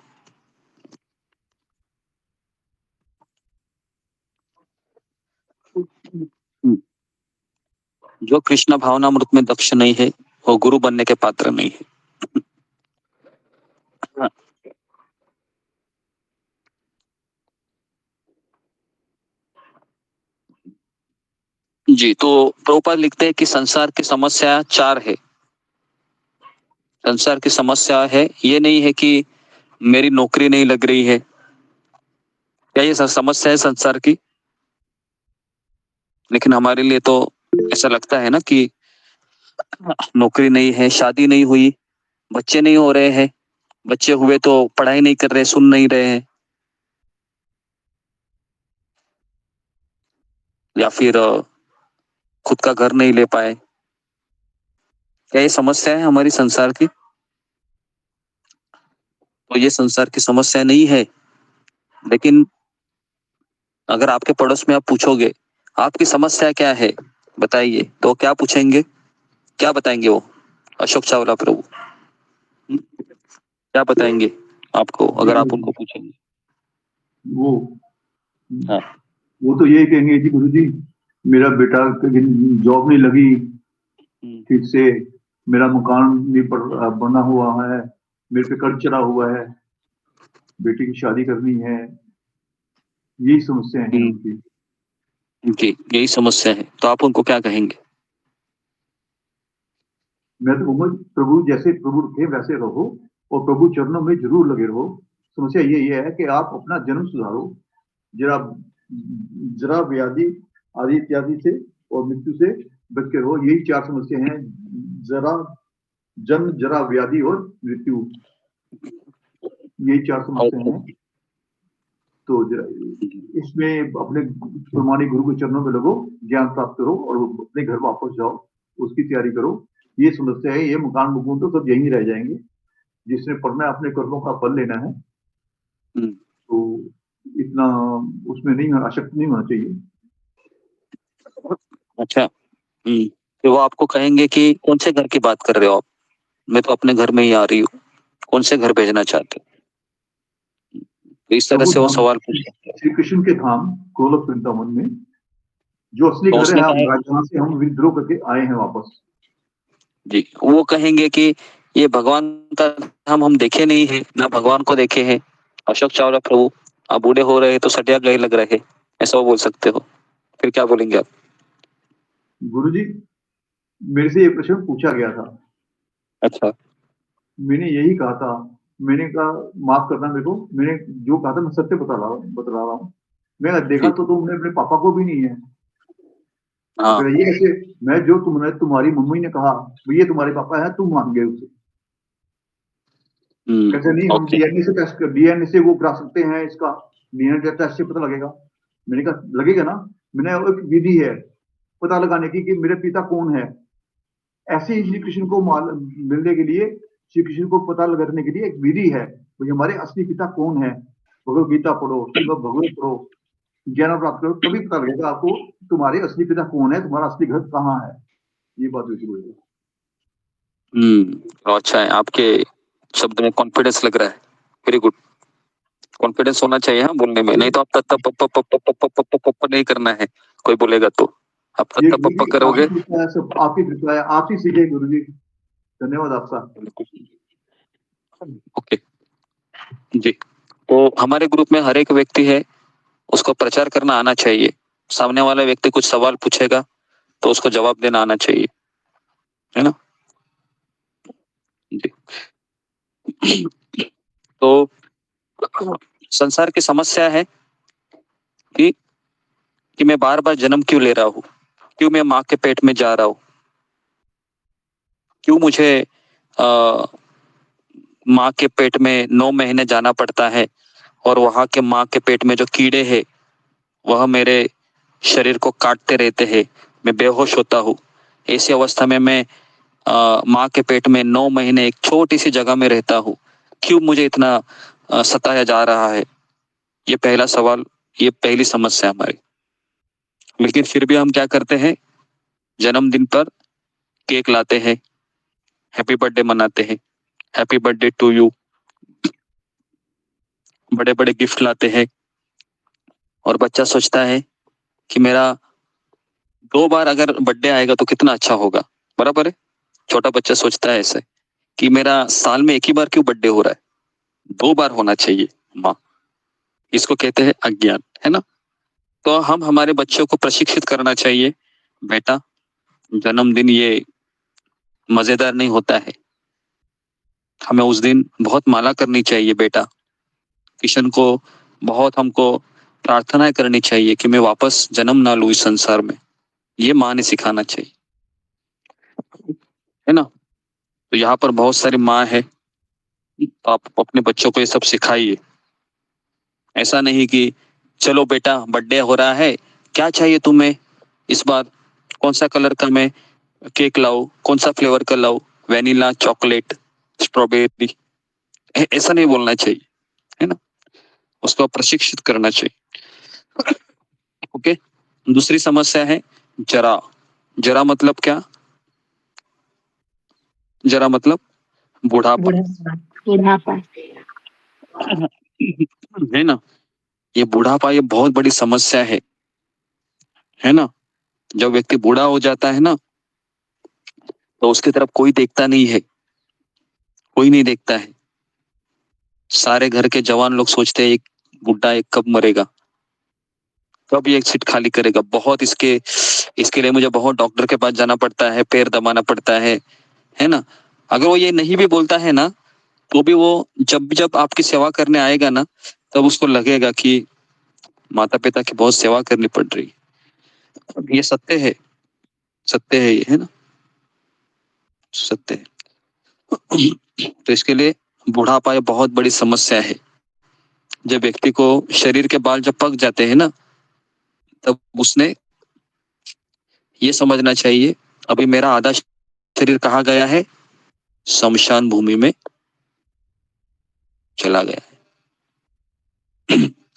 जो कृष्ण भावनामृत में दक्ष नहीं है वो गुरु बनने के पात्र नहीं है। जी, तो प्रभुपाद लिखते हैं कि संसार की समस्या 4 है। संसार की समस्या है, ये नहीं है कि मेरी नौकरी नहीं लग रही है, क्या ये समस्या है संसार की? लेकिन हमारे लिए तो ऐसा लगता है ना कि नौकरी नहीं है, शादी नहीं हुई, बच्चे नहीं हो रहे हैं, बच्चे हुए तो पढ़ाई नहीं कर रहे, सुन नहीं रहे हैं, या फिर खुद का घर नहीं ले पाए, क्या ये समस्या है हमारी संसार की? तो ये संसार की समस्या नहीं है। लेकिन अगर आपके पड़ोस में आप पूछोगे आपकी समस्या क्या है बताइए, तो क्या पूछेंगे, क्या बताएंगे वो? अशोक चावला प्रभु क्या बताएंगे आपको अगर आप उनको पूछेंगे? वो हाँ, वो तो ये कहेंगे जी गुरु जी मेरा बेटा जॉब नहीं लगी ठीक से, मेरा मकान नहीं बना हुआ है, मेरे पे कर्ज चढ़ा हुआ है, बेटी की शादी करनी है, यही समस्या है उनकी। जी, यही समस्या है, तो आप उनको क्या कहेंगे? मैं तो कहूँगा प्रभु जैसे प्रभु थे वैसे रहो और प्रभु चरणों में जरूर लगे रहो। समस्या ये है कि आप अपना जन्म सुधारो, जरा व्याधि आदि इत्यादि से और मृत्यु से बच के रहो। यही 4 समस्या हैं, जरा जन्म जरा व्याधि और मृत्यु, यही 4 समस्या हैं। तो इसमें अपने प्रमाणिक गुरु के चरणों में लगो, ज्ञान प्राप्त करो और अपने घर वापस जाओ, उसकी तैयारी करो। ये समस्या है, ये मकान मुकून तो सब यहीं रह जाएंगे। जिसने पढ़ना है अपने कर्मों का फल लेना है, तो इतना उसमें नहीं आसक्त नहीं होना चाहिए। अच्छा, तो वो आपको कहेंगे कि कौन से घर की बात कर रहे हो आप? मैं तो अपने घर में ही आ रही हूँ, कौन से घर भेजना चाहते हो? इस तरह से वो सवाल पूछते। श्री कृष्ण के धाम गोलोक वृंदावन में जो असली घर है, जहाँ से हम विद्रोह करके आए हैं वापस। जी, वो कहेंगे कि ये भगवान का धाम हम देखे नहीं है, ना भगवान को देखे हैं। अशोक चावला प्रभु आप बूढ़े हो रहे तो सटिया गए लग रहे, ऐसा वो बोल सकते हो। फिर क्या बोलेंगे आप? गुरुजी मेरे से ये प्रश्न पूछा गया था। अच्छा, मैंने यही कहा था, मैंने कहा माफ करना मेरे को, मैंने जो कहा था मैं सत्य बता रहा हूँ। मैं देखा तो तुमने अपने पापा को भी नहीं है। हाँ। ये कैसे? मैं जो तुम्हारी मम्मी ने कहा ये तुम्हारे पापा है, तुम मान गए उसे। कैसे नहीं, हम डीएनए से टेस्ट कर, डीएनए से वो करा सकते हैं, इसका डीएनए टेस्ट से पता लगेगा। मैंने कहा लगेगा ना, मैंने एक विधि है पता लगाने की कि मेरे पिता कौन है। ऐसे ही श्री कृष्ण को मिलने के लिए, श्री कृष्ण को पता लगाने के लिए एक विधि है, तो हमारे असली पिता कौन है। भगवत गीता पढ़ो, भगवत पढ़ो, ज्ञान प्राप्त करो, तभी पता लगेगा आपको तुम्हारे असली पिता कौन है, तुम्हारा असली घर कहाँ है। ये बात शुरू हुई। अच्छा है, आपके शब्द में कॉन्फिडेंस लग रहा है। वेरी गुड, कॉन्फिडेंस होना चाहिए हाँ बोलने में, नहीं तो आप तत्त नहीं करना है। कोई बोलेगा तो आप तत्त करोगे। आपकी कृपा है, आप ही सीखे गुरु जी, धन्यवाद आपका। ओके जी, तो हमारे ग्रुप में हर एक व्यक्ति है, उसको प्रचार करना आना चाहिए। सामने वाला व्यक्ति कुछ सवाल पूछेगा तो उसको जवाब देना आना चाहिए, है ना जी। तो संसार की समस्या है कि कि मैं बार बार जन्म क्यों ले रहा हूँ, क्यों मैं माँ के पेट में जा रहा हूँ, क्यों मुझे माँ के पेट में 9 महीने जाना पड़ता है और वहां के माँ के पेट में जो कीड़े हैं वह मेरे शरीर को काटते रहते हैं, मैं बेहोश होता हूँ। ऐसी अवस्था में मैं माँ के पेट में 9 महीने एक छोटी सी जगह में रहता हूँ, क्यों मुझे इतना सताया जा रहा है। ये पहला सवाल, ये पहली समस्या हमारी। लेकिन फिर भी हम क्या करते हैं, जन्मदिन पर केक लाते हैं, हैप्पी बर्थडे मनाते हैं, हैप्पी बर्थडे टू यू, बड़े बड़े गिफ्ट लाते हैं और बच्चा सोचता है कि मेरा 2 बार अगर बर्थडे आएगा तो कितना अच्छा होगा, बराबर है। छोटा बच्चा सोचता है ऐसे कि मेरा साल में एक ही बार क्यों बर्थडे हो रहा है, 2 बार होना चाहिए माँ। इसको कहते हैं अज्ञान, है ना। तो हम हमारे बच्चों को प्रशिक्षित करना चाहिए, बेटा जन्मदिन ये मजेदार नहीं होता है, हमें उस दिन बहुत माला करनी चाहिए बेटा, किशन को बहुत हमको प्रार्थनाएं करनी चाहिए कि मैं वापस जन्म ना लूं इस संसार में। ये माँ ने सिखाना चाहिए, है ना। तो यहाँ पर बहुत सारी माँ है, तो आप अपने बच्चों को ये सब सिखाइए। ऐसा नहीं कि चलो बेटा बर्थडे हो रहा है, क्या चाहिए तुम्हें इस बार, कौन सा कलर का मैं केक लाऊं, कौन सा फ्लेवर का लाऊं, वेनिला, चॉकलेट, स्ट्रॉबेरी, ऐसा नहीं बोलना चाहिए, है ना। उसको प्रशिक्षित करना चाहिए। ओके। दूसरी समस्या है जरा। जरा मतलब क्या, जरा मतलब बुढ़ापा, बुढ़ापा। है ना। ये बुढ़ापा ये बहुत बड़ी समस्या है ना। जब व्यक्ति बूढ़ा हो जाता है ना तो उसकी तरफ कोई देखता नहीं है, कोई नहीं देखता है। सारे घर के जवान लोग सोचते हैं एक बुढ़ा एक कब मरेगा, कब ये एक सीट खाली करेगा, बहुत इसके लिए मुझे बहुत डॉक्टर के पास जाना पड़ता है, पैर दबाना पड़ता है ना। अगर वो ये नहीं भी बोलता है ना तो भी वो जब जब आपकी सेवा करने आएगा ना तब उसको लगेगा कि माता पिता की बहुत सेवा करनी पड़ रही है। ये सत्य है, सत्य है ये, है ना, सत्य है। तो इसके लिए बुढ़ापा ये बहुत बड़ी समस्या है। जब व्यक्ति को शरीर के बाल जब पक जाते हैं ना तब उसने ये समझना चाहिए अभी मेरा आधा शरीर कहाँ गया है, शमशान भूमि में चला गया है।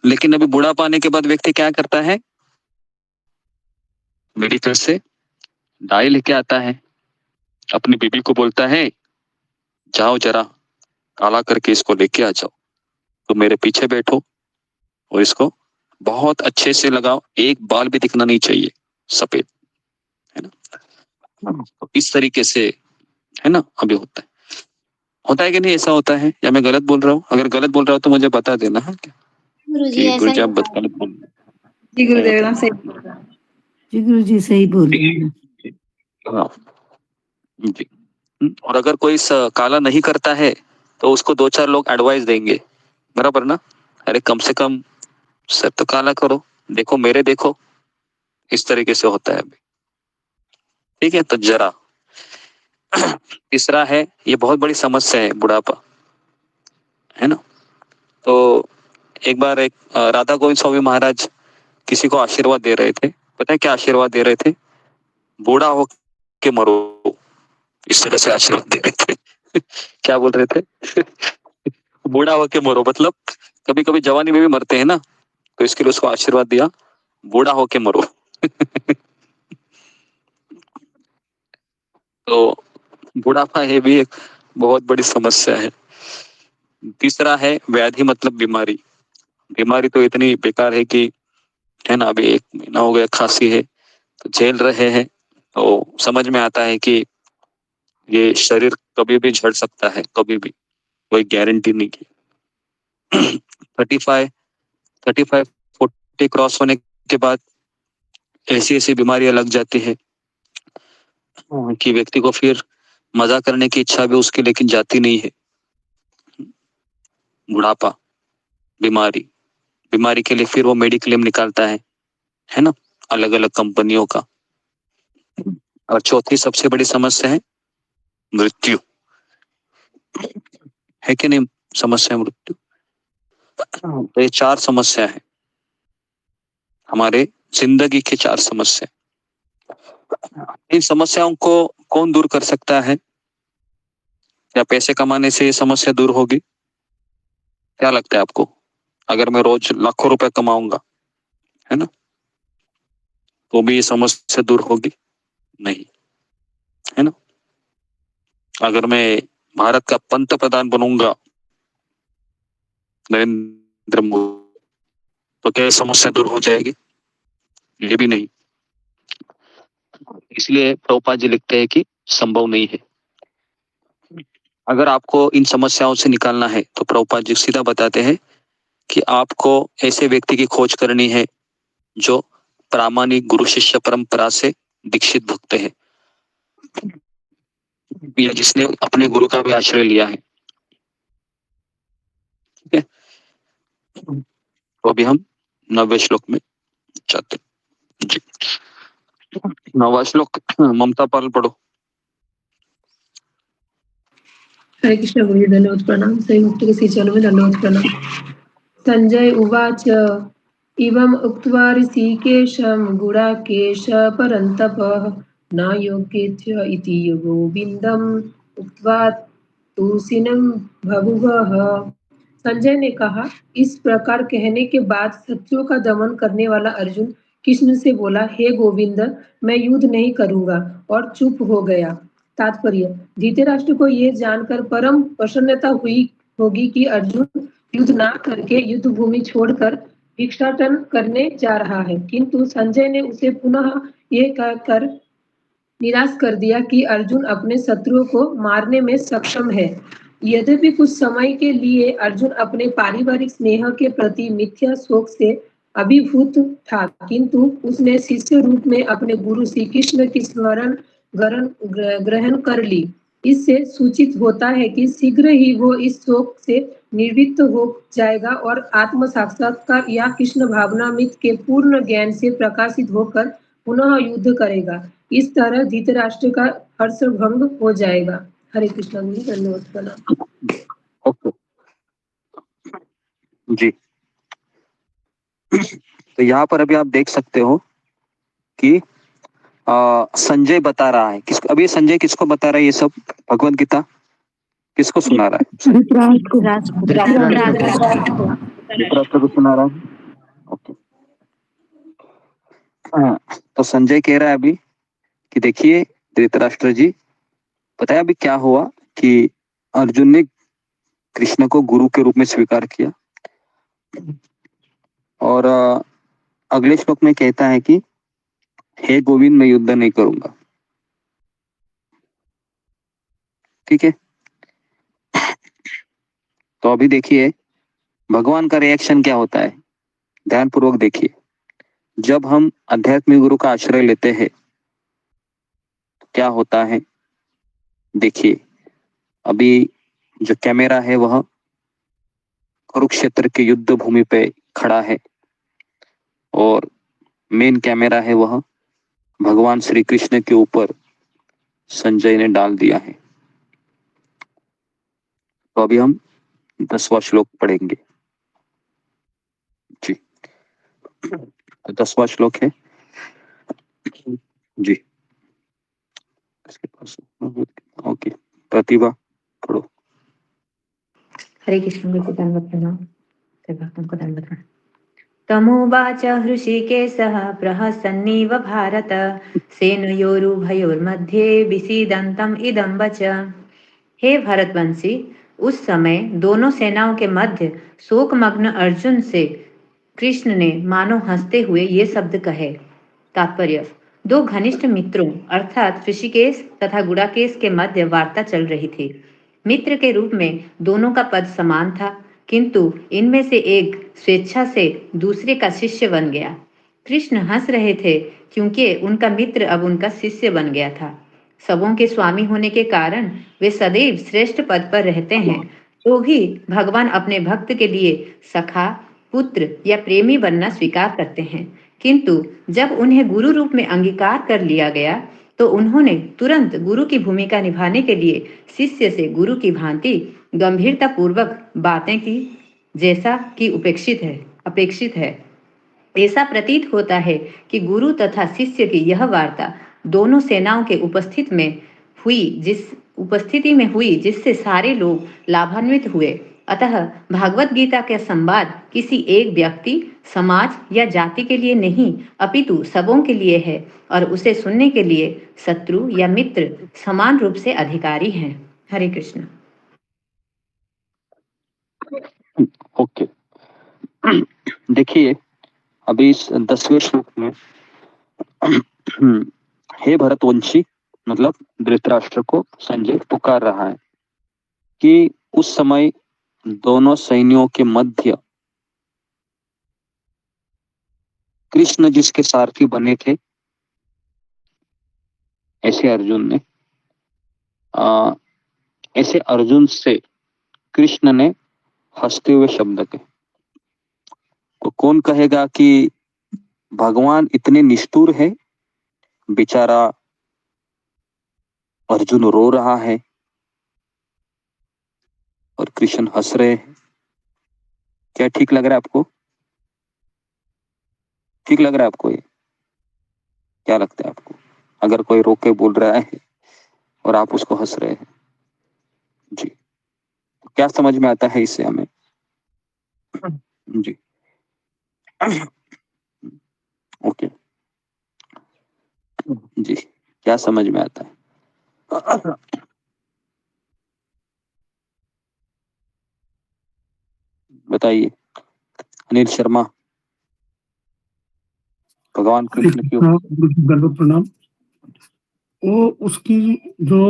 लेकिन अभी बुढ़ापा आने के बाद व्यक्ति क्या करता है, मेडिकल से डाई लेके आता है, अपनी बीबी को बोलता है जाओ जरा काला करके इसको लेके आ जाओ, तो मेरे पीछे बैठो और इसको बहुत अच्छे से लगाओ, एक बाल भी दिखना नहीं चाहिए सफेद, है ना। तो इस तरीके से, है ना, अभी होता है कि नहीं, ऐसा होता है या मैं गलत बोल रहा हूँ। अगर गलत बोल रहा हूँ तो मुझे बता देना है कि गुरुजी आप गलत बोल रहे हैं। जी गुरुदेव एकदम सही बोल रहे हैं। जी गुरु जी सही बोल रहे हैं। हाँ जी। और अगर कोई काला नहीं करता है तो उसको 2-4 लोग एडवाइस देंगे, बराबर ना, अरे कम से कम सर तो काला करो, देखो मेरे देखो, इस तरीके से होता है अभी। ठीक है, तो जरा तीसरा है, ये बहुत बड़ी समस्या है बुढ़ापा, है ना। तो एक बार एक राधा गोविंद स्वामी महाराज किसी को आशीर्वाद दे रहे थे, पता है क्या आशीर्वाद दे रहे थे, बूढ़ा हो के मरो, इस तरह से आशीर्वाद दे रहे थे। क्या बोल रहे थे? बूढ़ा होके मरो, मतलब कभी कभी जवानी में भी मरते हैं ना, तो इसके लिए उसको आशीर्वाद दिया बूढ़ा होके मरो। तो बुढ़ापा है भी एक बहुत बड़ी समस्या है। तीसरा है व्याधि मतलब बीमारी। बीमारी तो इतनी बेकार है कि, है ना, अभी 1 महीना हो गया खांसी है तो झेल रहे हैं, तो समझ में आता है कि ये शरीर कभी भी झड़ सकता है, कभी भी, कोई गारंटी नहीं की। 35-40 क्रॉस होने के बाद ऐसी ऐसी बीमारियां लग जाती है कि व्यक्ति को फिर मजा करने की इच्छा भी उसकी लेकिन जाती नहीं है। बुढ़ापा, बीमारी, बीमारी के लिए फिर वो मेडिक्लेम निकालता है ना। अलग अलग कंपनियों का। और चौथी सबसे बड़ी समस्या है मृत्यु, है कि नहीं समस्या मृत्यु। तो ये 4 समस्या है हमारे जिंदगी की, 4 समस्या। इन समस्याओं को कौन दूर कर सकता है? या पैसे कमाने से ये समस्या दूर होगी? क्या लगता है आपको? अगर मैं रोज लाखों रुपए कमाऊंगा, है ना, तो भी ये समस्या दूर होगी? नहीं, है ना। अगर मैं भारत का पंत प्रधान बनूंगा, नरेंद्र मोदी, तो क्या समस्या दूर हो जाएगी? ये भी नहीं। इसलिए प्रभुपाद जी लिखते हैं कि संभव नहीं है। अगर आपको इन समस्याओं से निकालना है तो प्रभुपाद जी सीधा बताते हैं कि आपको ऐसे व्यक्ति की खोज करनी है जो प्रामाणिक गुरु शिष्य परंपरा से दीक्षित भक्त है, या जिसने अपने गुरु का भी आश्रय लिया है। ठीक है, तो अभी हम 9वें श्लोक में जाते हैं जी। 9वां श्लोक ममता पाल पढ़ो। हरे कृष्ण गुरु धन्यवाद प्रणाम। सही मुक्त के श्री चरणों में धन्यवाद प्रणाम। संजय उवाच इवम् उक्त्वा ऋषिकेशं गुडाकेश परन्तपः न योग्येत्य इति गोविन्दम् उक्त्वा तुलसीनं बभूवः। संजय ने कहा, इस प्रकार कहने के बाद शत्रुओं का दमन करने वाला अर्जुन कृष्ण से बोला, हे गोविंद, मैं युद्ध नहीं करूंगा, और चुप हो गया। तात्पर्य, धृतराष्ट्र को यह जानकर परम प्रसन्नता हुई होगी कि अर्जुन युद्ध ना करके युद्ध भूमि छोड़कर भिक्षाटन करने जा रहा है, किंतु संजय ने उसे पुनः ये कहकर निराश कर दिया कि अर्जुन अपने शत्रुओं को मारने में सक्षम है। यद्यपि कुछ समय के लिए अर्जुन अपने पारिवारिक स्नेह के प्रति मिथ्या शोक से अभिभूत था, किंतु उसने शिष्य रूप में अपने गुरु श्री कृष्ण की स्मरण ग्रहण कर ली। इससे सूचित होता है कि शीघ्र ही वो इस शोक से निवृत्त हो जाएगा और आत्म साक्षात्कार या कृष्ण भावनामृत के पूर्ण ज्ञान से प्रकाशित होकर पुनः युद्ध करेगा। इस तरह धृतराष्ट्र का हर्ष भंग हो जाएगा। हरे कृष्ण गुरु धन्यवाद प्रणाम। ओके जी। तो यहाँ पर अभी आप देख सकते हो कि संजय बता रहा है किसको। अभी संजय किसको बता रहा है? ये सब भगवत गीता किसको सुना रहा है? धृतराष्ट्र को सुना रहा है। ओके, तो संजय कह रहा है अभी कि देखिए धृतराष्ट्र जी, पता है अभी क्या हुआ कि अर्जुन ने कृष्ण को गुरु के रूप में स्वीकार किया, और अगले श्लोक में कहता है कि हे गोविंद, मैं युद्ध नहीं करूंगा। ठीक है, तो अभी देखिए भगवान का रिएक्शन क्या होता है, ध्यान पूर्वक देखिए। जब हम आध्यात्मिक गुरु का आश्रय लेते हैं तो क्या होता है, देखिए अभी जो कैमरा है वह कुरुक्षेत्र के युद्ध भूमि पे खड़ा है, और मेन कैमरा है वह भगवान श्री कृष्ण के ऊपर संजय ने डाल दिया है। तो अभी हम 10वां श्लोक पढ़ेंगे जी। 10वां श्लोक है जी, इसके पास ओके, प्रतिभा पढ़ो। हरे कृष्ण गुरु धन्यवाद प्रणाम। भक्तों को धन्यवाद प्रणाम। तमोवाच हृषिकेशः प्रहसन्निव भारत सेनयोरुभयोर्मध्ये विसीदन्तम् इदं वच। हे भरतवंशी, उस समय दोनों सेनाओं के मध्य शोकमग्न अर्जुन से कृष्ण ने मानो हंसते हुए ये शब्द कहे। तात्पर्य, दो घनिष्ठ मित्रों अर्थात ऋषिकेश तथा गुडाकेश के मध्य वार्ता चल रही थी। मित्र के रूप में दोनों का पद समान था, किंतु इनमें से एक स्वेच्छा से दूसरे का शिष्य बन गया। कृष्ण हंस रहे थे क्योंकि उनका मित्र अब उनका शिष्य बन गया था। सबों के स्वामी होने के कारण वे सदैव श्रेष्ठ पद पर रहते हैं, तो भी भगवान अपने भक्त के लिए सखा, पुत्र या प्रेमी बनना स्वीकार करते हैं। किंतु जब उन्हें गुरु रूप में अंगीकार कर लिया गया तो उन्होंने तुरंत गुरु की भूमिका निभाने के लिए शिष्य से गुरु की भांति गंभीरता पूर्वक बातें की, जैसा कि अपेक्षित है। ऐसा प्रतीत होता है कि गुरु तथा शिष्य की यह वार्ता दोनों सेनाओं के उपस्थिति में हुई जिससे सारे लोग लाभान्वित हुए। अतः भागवत गीता का संवाद किसी एक व्यक्ति, समाज या जाति के लिए नहीं अपितु सबों के लिए है और उसे सुनने के लिए शत्रु या मित्र समान रूप से अधिकारी हैं। हरे कृष्ण। ओके, देखिए अभी इस 10वें श्लोक में हे भरतवंशी मतलब धृतराष्ट्र को संजय पुकार रहा है कि उस समय दोनों सैन्यों के मध्य कृष्ण जिसके सारथी बने थे ऐसे अर्जुन ने ऐसे अर्जुन से कृष्ण ने हंसते हुए शब्द कहे। तो कौन कहेगा कि भगवान इतने निष्ठुर है, बेचारा अर्जुन रो रहा है और कृष्ण हंस रहे हैं। क्या ठीक लग रहा है आपको? ठीक लग रहा है आपको? ये क्या लगता है आपको अगर कोई रो के बोल रहा है और आप उसको हंस रहे हैं? जी, क्या समझ में आता है इससे हमें? जी ओके जी, क्या समझ में आता है? बताइए अनिल शर्मा। भगवान कृष्ण क्यों? दंडवत प्रणाम। वो उसकी जो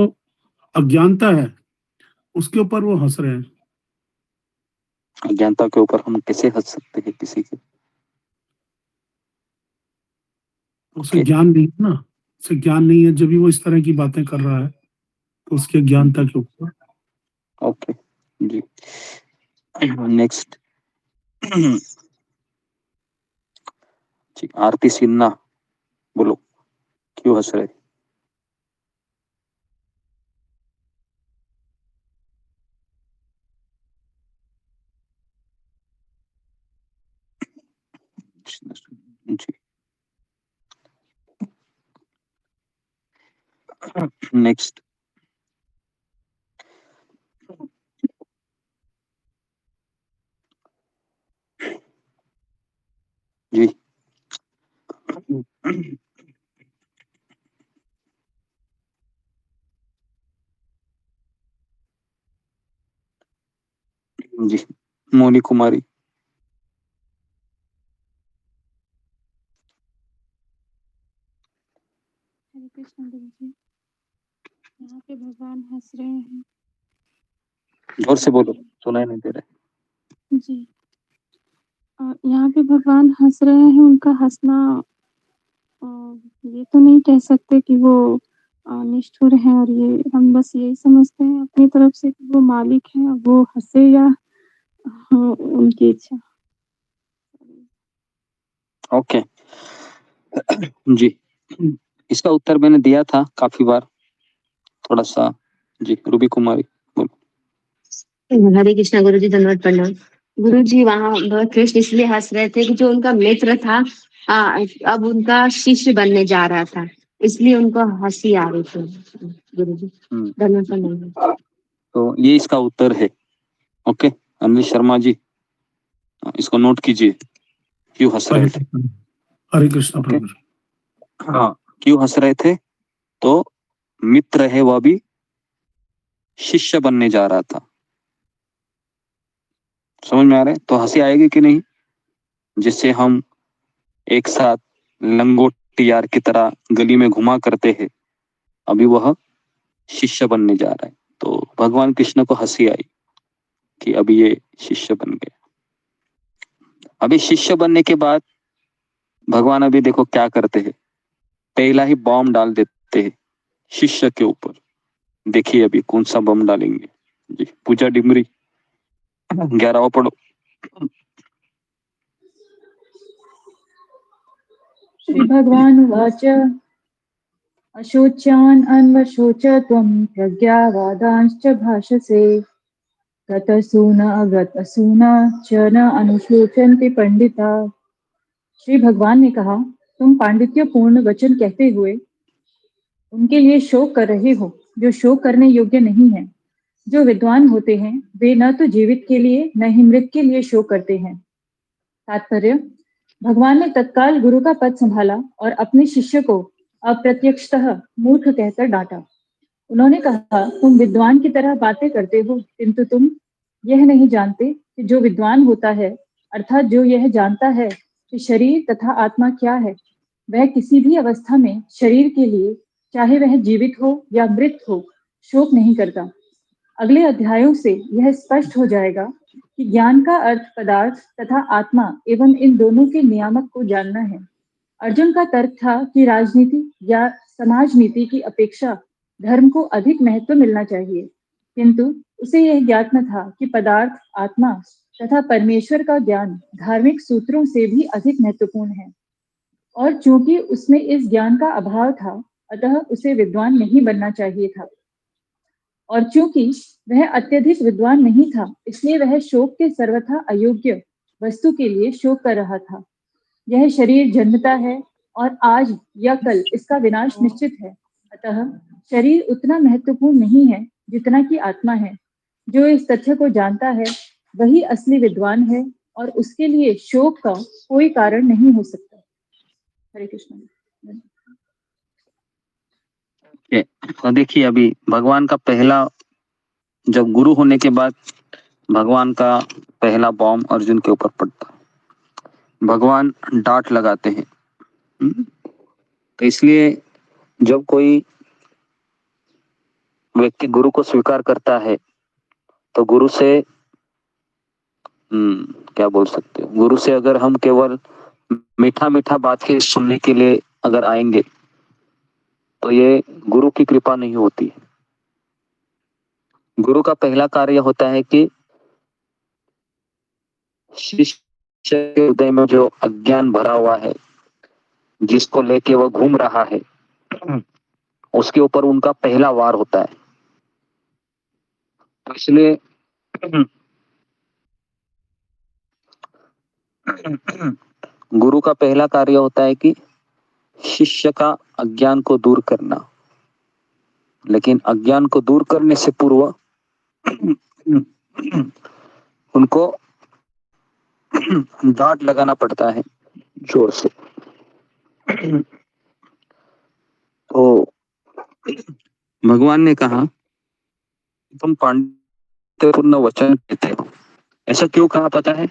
अज्ञानता है उसके ऊपर वो हंस रहे हैं। अज्ञानता के ऊपर हम कैसे हंस सकते हैं किसी के? उसे ज्ञान नहीं है ना, उसे ज्ञान नहीं है, जब भी वो इस तरह की बातें कर रहा है तो उसकी अज्ञानता के ऊपर। ओके जी, नेक्स्ट जी, आरती सिन्हा बोलो, क्यों हंस रहे? जी नेक्स्ट जी जी, मोनी कुमारी। हरे कृष्ण गुरु जी, यहाँ पे भगवान हंस रहे हैं। जोर से बोलो, सुनाई नहीं दे रहा जी, यहाँ पे भगवान हंस रहे हैं। उनका हंसना ये तो नहीं कह सकते कि वो निष्ठुर हैं, और ये हम बस यही समझते हैं अपनी तरफ से कि वो मालिक हैं, वो हंसे या उनकी इच्छा। है। ओके जी, इसका उत्तर मैंने दिया था काफी बार, थोड़ा सा। जी, रूबी कुमारी बोलो। हरे कृष्णा गुरु जी, धन्यवाद प्रणाम। गुरु जी, वहाँ कृष्ण इसलिए हंस रहे थे कि जो उनका मित्र था अब उनका शिष्य बनने जा रहा था, इसलिए उनको हंसी आ रही थी। गुरु जी धन्यवाद प्रणाम। तो ये इसका उत्तर है। ओके अनिल शर्मा जी, इसको नोट कीजिए, क्यों हंस रहे थे। हरे कृष्ण ओके प्रभु। हाँ, क्यों हंस रहे थे? तो मित्र है वह भी शिष्य बनने जा रहा था। समझ में आ रहा है? तो हंसी आएगी कि नहीं? जिससे हम एक साथ लंगोटी यार की तरह गली में घुमा करते हैं, अभी वह शिष्य बनने जा रहा है। तो भगवान कृष्ण को हंसी आई कि अभी ये शिष्य बन गया। अभी शिष्य बनने के बाद भगवान अभी देखो क्या करते हैं, पहला ही बॉम्ब डाल देते हैं शिष्य के ऊपर। देखिए अभी कौन सा बम डालेंगे। जी, पूजा डिमरी 11वां पढ़ो। श्रीभगवानुवाच अशोच्यान् अन्वशोच त्वं प्रज्ञावादांश्च भाषसे गतसून अगतसूना च न अनुशोचन्ति पंडिता। श्री भगवान ने कहा, तुम पांडित्य पूर्ण वचन कहते हुए उनके लिए शोक कर रहे हो जो शोक करने योग्य नहीं है। जो विद्वान होते हैं वे न तो जीवित के लिए न ही मृत के लिए शोक करते हैं। तात्पर्य, भगवान ने तत्काल गुरु का पद संभाला और अपने शिष्य को अप्रत्यक्षतः मूर्ख कहकर डांटा। उन्होंने कहा, तुम विद्वान की तरह बातें करते हो किंतु तुम यह नहीं जानते कि जो विद्वान होता है अर्थात जो यह जानता है कि शरीर तथा आत्मा क्या है, वह किसी भी अवस्था में शरीर के लिए चाहे वह जीवित हो या मृत हो शोक नहीं करता। अगले अध्यायों से यह स्पष्ट हो जाएगा कि ज्ञान का अर्थ पदार्थ तथा आत्मा एवं इन दोनों के नियामक को जानना है। अर्जुन का तर्क था कि राजनीति या समाज नीति की अपेक्षा धर्म को अधिक महत्व मिलना चाहिए, किंतु उसे यह ज्ञात न था कि पदार्थ, आत्मा तथा परमेश्वर का ज्ञान धार्मिक सूत्रों से भी अधिक महत्वपूर्ण है। और चूंकि उसमें इस ज्ञान का अभाव था, अतः उसे विद्वान नहीं बनना चाहिए था। और चूंकि वह अत्यधिक विद्वान नहीं था, इसलिए वह शोक के सर्वथा अयोग्य वस्तु के लिए शोक कर रहा था। यह शरीर जन्मता है और आज या कल इसका विनाश निश्चित है। अतः शरीर उतना महत्वपूर्ण नहीं है जितना कि आत्मा है। जो इस तथ्य को जानता है वही असली विद्वान है और उसके लिए शोक का कोई कारण नहीं हो सकता। हरे कृष्ण। तो देखिए, अभी भगवान का पहला, जब गुरु होने के बाद भगवान का पहला बॉम्ब अर्जुन के ऊपर पड़ता, भगवान डांट लगाते हैं। तो इसलिए जब कोई व्यक्ति गुरु को स्वीकार करता है तो गुरु से क्या बोल सकते हो, गुरु से अगर हम केवल मीठा मीठा बात के सुनने के लिए अगर आएंगे तो ये गुरु की कृपा नहीं होती। गुरु का पहला कार्य होता है कि शिष्य के हृदय में जो अज्ञान भरा हुआ है, जिसको लेके वो घूम रहा है, उसके ऊपर उनका पहला वार होता है। तो इसलिए गुरु का पहला कार्य होता है कि शिष्य का अज्ञान को दूर करना। लेकिन अज्ञान को दूर करने से पूर्व उनको डांट लगाना पड़ता है जोर से। तो भगवान ने कहा, तुम पांडित्यपूर्ण वचन कहते हो। ऐसा क्यों कहा पता है?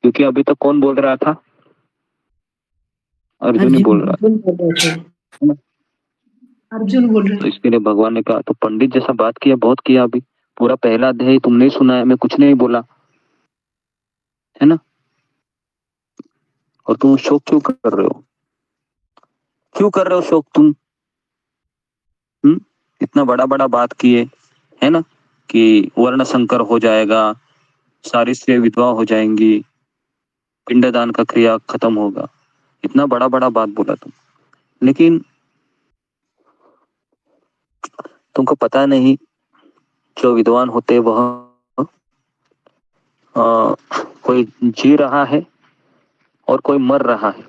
क्योंकि अभी तक कौन बोल रहा था? अर्जुन ही बोल रहा था। अर्जुन बोल रहे तो इसके लिए भगवान ने कहा, तो पंडित जैसा बात किया, बहुत किया, अभी पूरा पहला अध्याय तुमने ही सुना है, मैं कुछ नहीं बोला, है ना? और तुम शोक क्यों कर रहे हो? क्यों कर रहे हो शोक तुम? इतना बड़ा बड़ा बात किए, है ना, कि वर्ण संकर हो जाएगा, सारी स्त्री विधवा हो जाएंगी, पिंडदान का क्रिया खत्म होगा, इतना बड़ा बड़ा बात बोला तुम, लेकिन तुमको पता नहीं जो विद्वान होते वह कोई जी रहा है और कोई मर रहा है,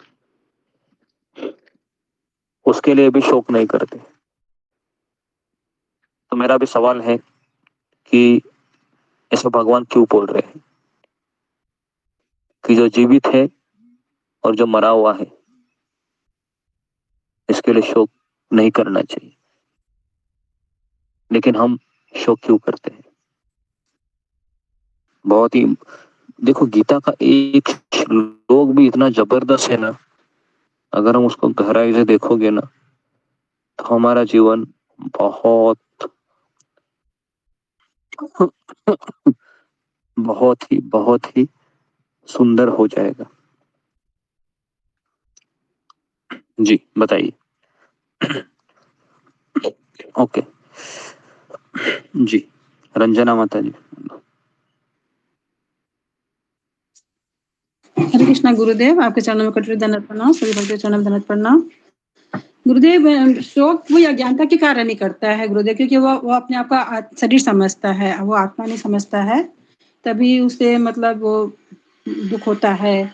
उसके लिए भी शोक नहीं करते। तो मेरा भी सवाल है कि ऐसा भगवान क्यों बोल रहे हैं कि जो जीवित है और जो मरा हुआ है इसके लिए शोक नहीं करना चाहिए, लेकिन हम शोक क्यों करते हैं? बहुत ही, देखो गीता का एक श्लोक भी इतना जबरदस्त है ना, अगर हम उसको गहराई से देखोगे ना तो हमारा जीवन बहुत बहुत ही सुंदर हो जाएगा। जी बताइए। ओके जी, रंजना माता जी। हरे कृष्णा गुरुदेव, आपके चरणों में कटोरी दंडवत प्रणाम, सभी भक्तों के चरणों में दंडवत प्रणाम। गुरुदेव, शोक वो अज्ञानता के कारण ही करता है गुरुदेव, क्योंकि वो अपने आप का शरीर समझता है, वो आत्मा नहीं समझता है, तभी उसे मतलब वो दुख होता है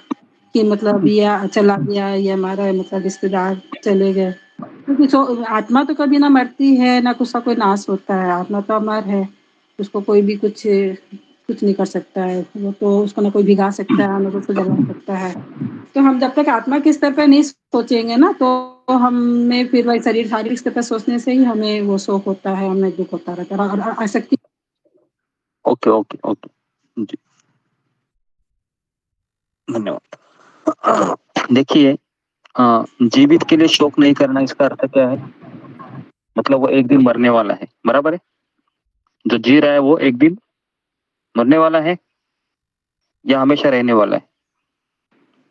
कि मतलब ये चला गया, ये हमारा मतलब रिश्तेदार चले गए। क्योंकि आत्मा तो कभी ना मरती है, ना उसका कोई नाश होता है, आत्मा तो अमर है, उसको कोई भी कुछ नहीं कर सकता है, वो तो उसको ना कोई भिगा सकता है, ना उसको जला सकता है। तो हम जब तक आत्मा के स्तर पर नहीं सोचेंगे ना, तो हमें फिर वही शरीर शारीरिक स्तर पर सोचने से ही हमें वो शोक होता है, हमें दुख होता रहता है और आसक्ति। ओके ओके ओके जी, धन्यवाद। देखिए, जीवित के लिए शोक नहीं करना, इसका अर्थ क्या है? मतलब वो एक दिन मरने वाला है, बराबर है? जो जी रहा है वो एक दिन मरने वाला है या हमेशा रहने वाला है?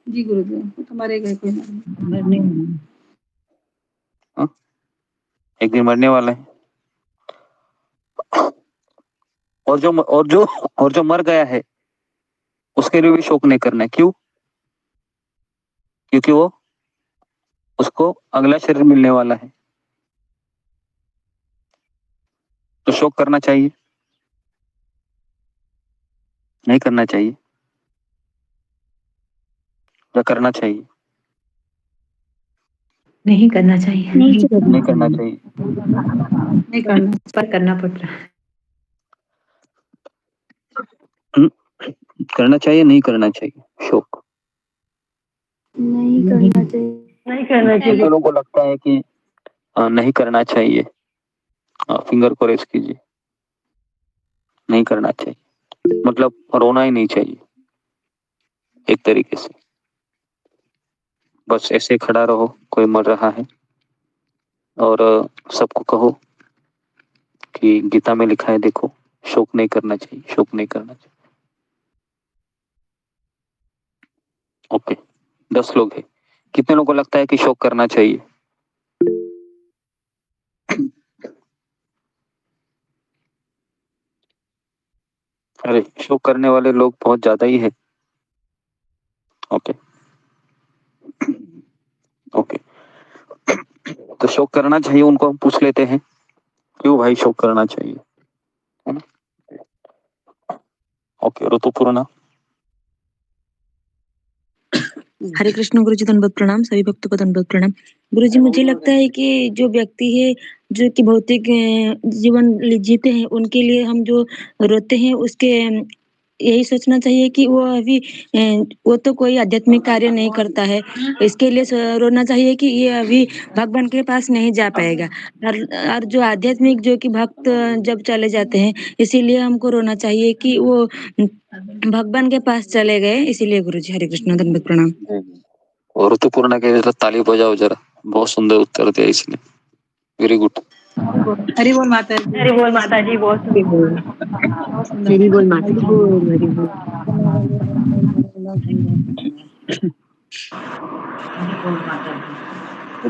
जी गुरुदेव, तुम्हारे घर पे हाँ? एक दिन मरने वाला है। और जो मर गया है उसके लिए भी शोक नहीं करना है। क्यों? क्योंकि वो उसको अगला शरीर मिलने वाला है, तो शोक करना चाहिए? नहीं करना चाहिए या करना चाहिए? नहीं करना चाहिए, नहीं करना चाहिए। नहीं करना, पर करना पड़ रहा है। करना चाहिए, नहीं करना चाहिए शोक? नहीं करना चाहिए। नहीं करना कितने लोगों को लगता है कि नहीं करना चाहिए? फिंगर को रेस कीजिए। नहीं करना चाहिए मतलब रोना ही नहीं चाहिए, एक तरीके से बस ऐसे खड़ा रहो, कोई मर रहा है, और सबको कहो कि गीता में लिखा है, देखो शोक नहीं करना चाहिए, शोक नहीं करना चाहिए। ओके, 10 लोग हैं। कितने लोगों को लगता है कि शोक करना चाहिए? अरे, शोक करने वाले लोग बहुत ज्यादा ही है। ओके ओके, तो शोक करना चाहिए, उनको हम पूछ लेते हैं, क्यों भाई शोक करना चाहिए, है ना? ओके, ऋतुपूर्णा। हरे कृष्ण गुरुजी, दंडवत प्रणाम, सभी भक्तों को दंडवत प्रणाम। गुरुजी, मुझे लगता है कि जो व्यक्ति है जो कि भौतिक जीवन जीते हैं, उनके लिए हम जो रोते हैं उसके यही सोचना चाहिए कि वो अभी वो तो कोई आध्यात्मिक कार्य नहीं करता है, इसके लिए रोना चाहिए कि ये अभी भगवान के पास नहीं जा पाएगा। और जो आध्यात्मिक जो कि भक्त जब चले जाते हैं, इसीलिए हमको रोना चाहिए कि वो भगवान के पास चले गए, इसीलिए गुरुजी। हरे कृष्ण, दंडवत प्रणाम। और ऋतुपूर्णा के जरा ताली बजाओ जरा, बहुत सुंदर उत्तर दिया इसने, वेरी गुड। हरि बोल माता जी। हरि बोल माता जी, बहुत हरि बोल, हरि बोल माता जी, हरि बोल।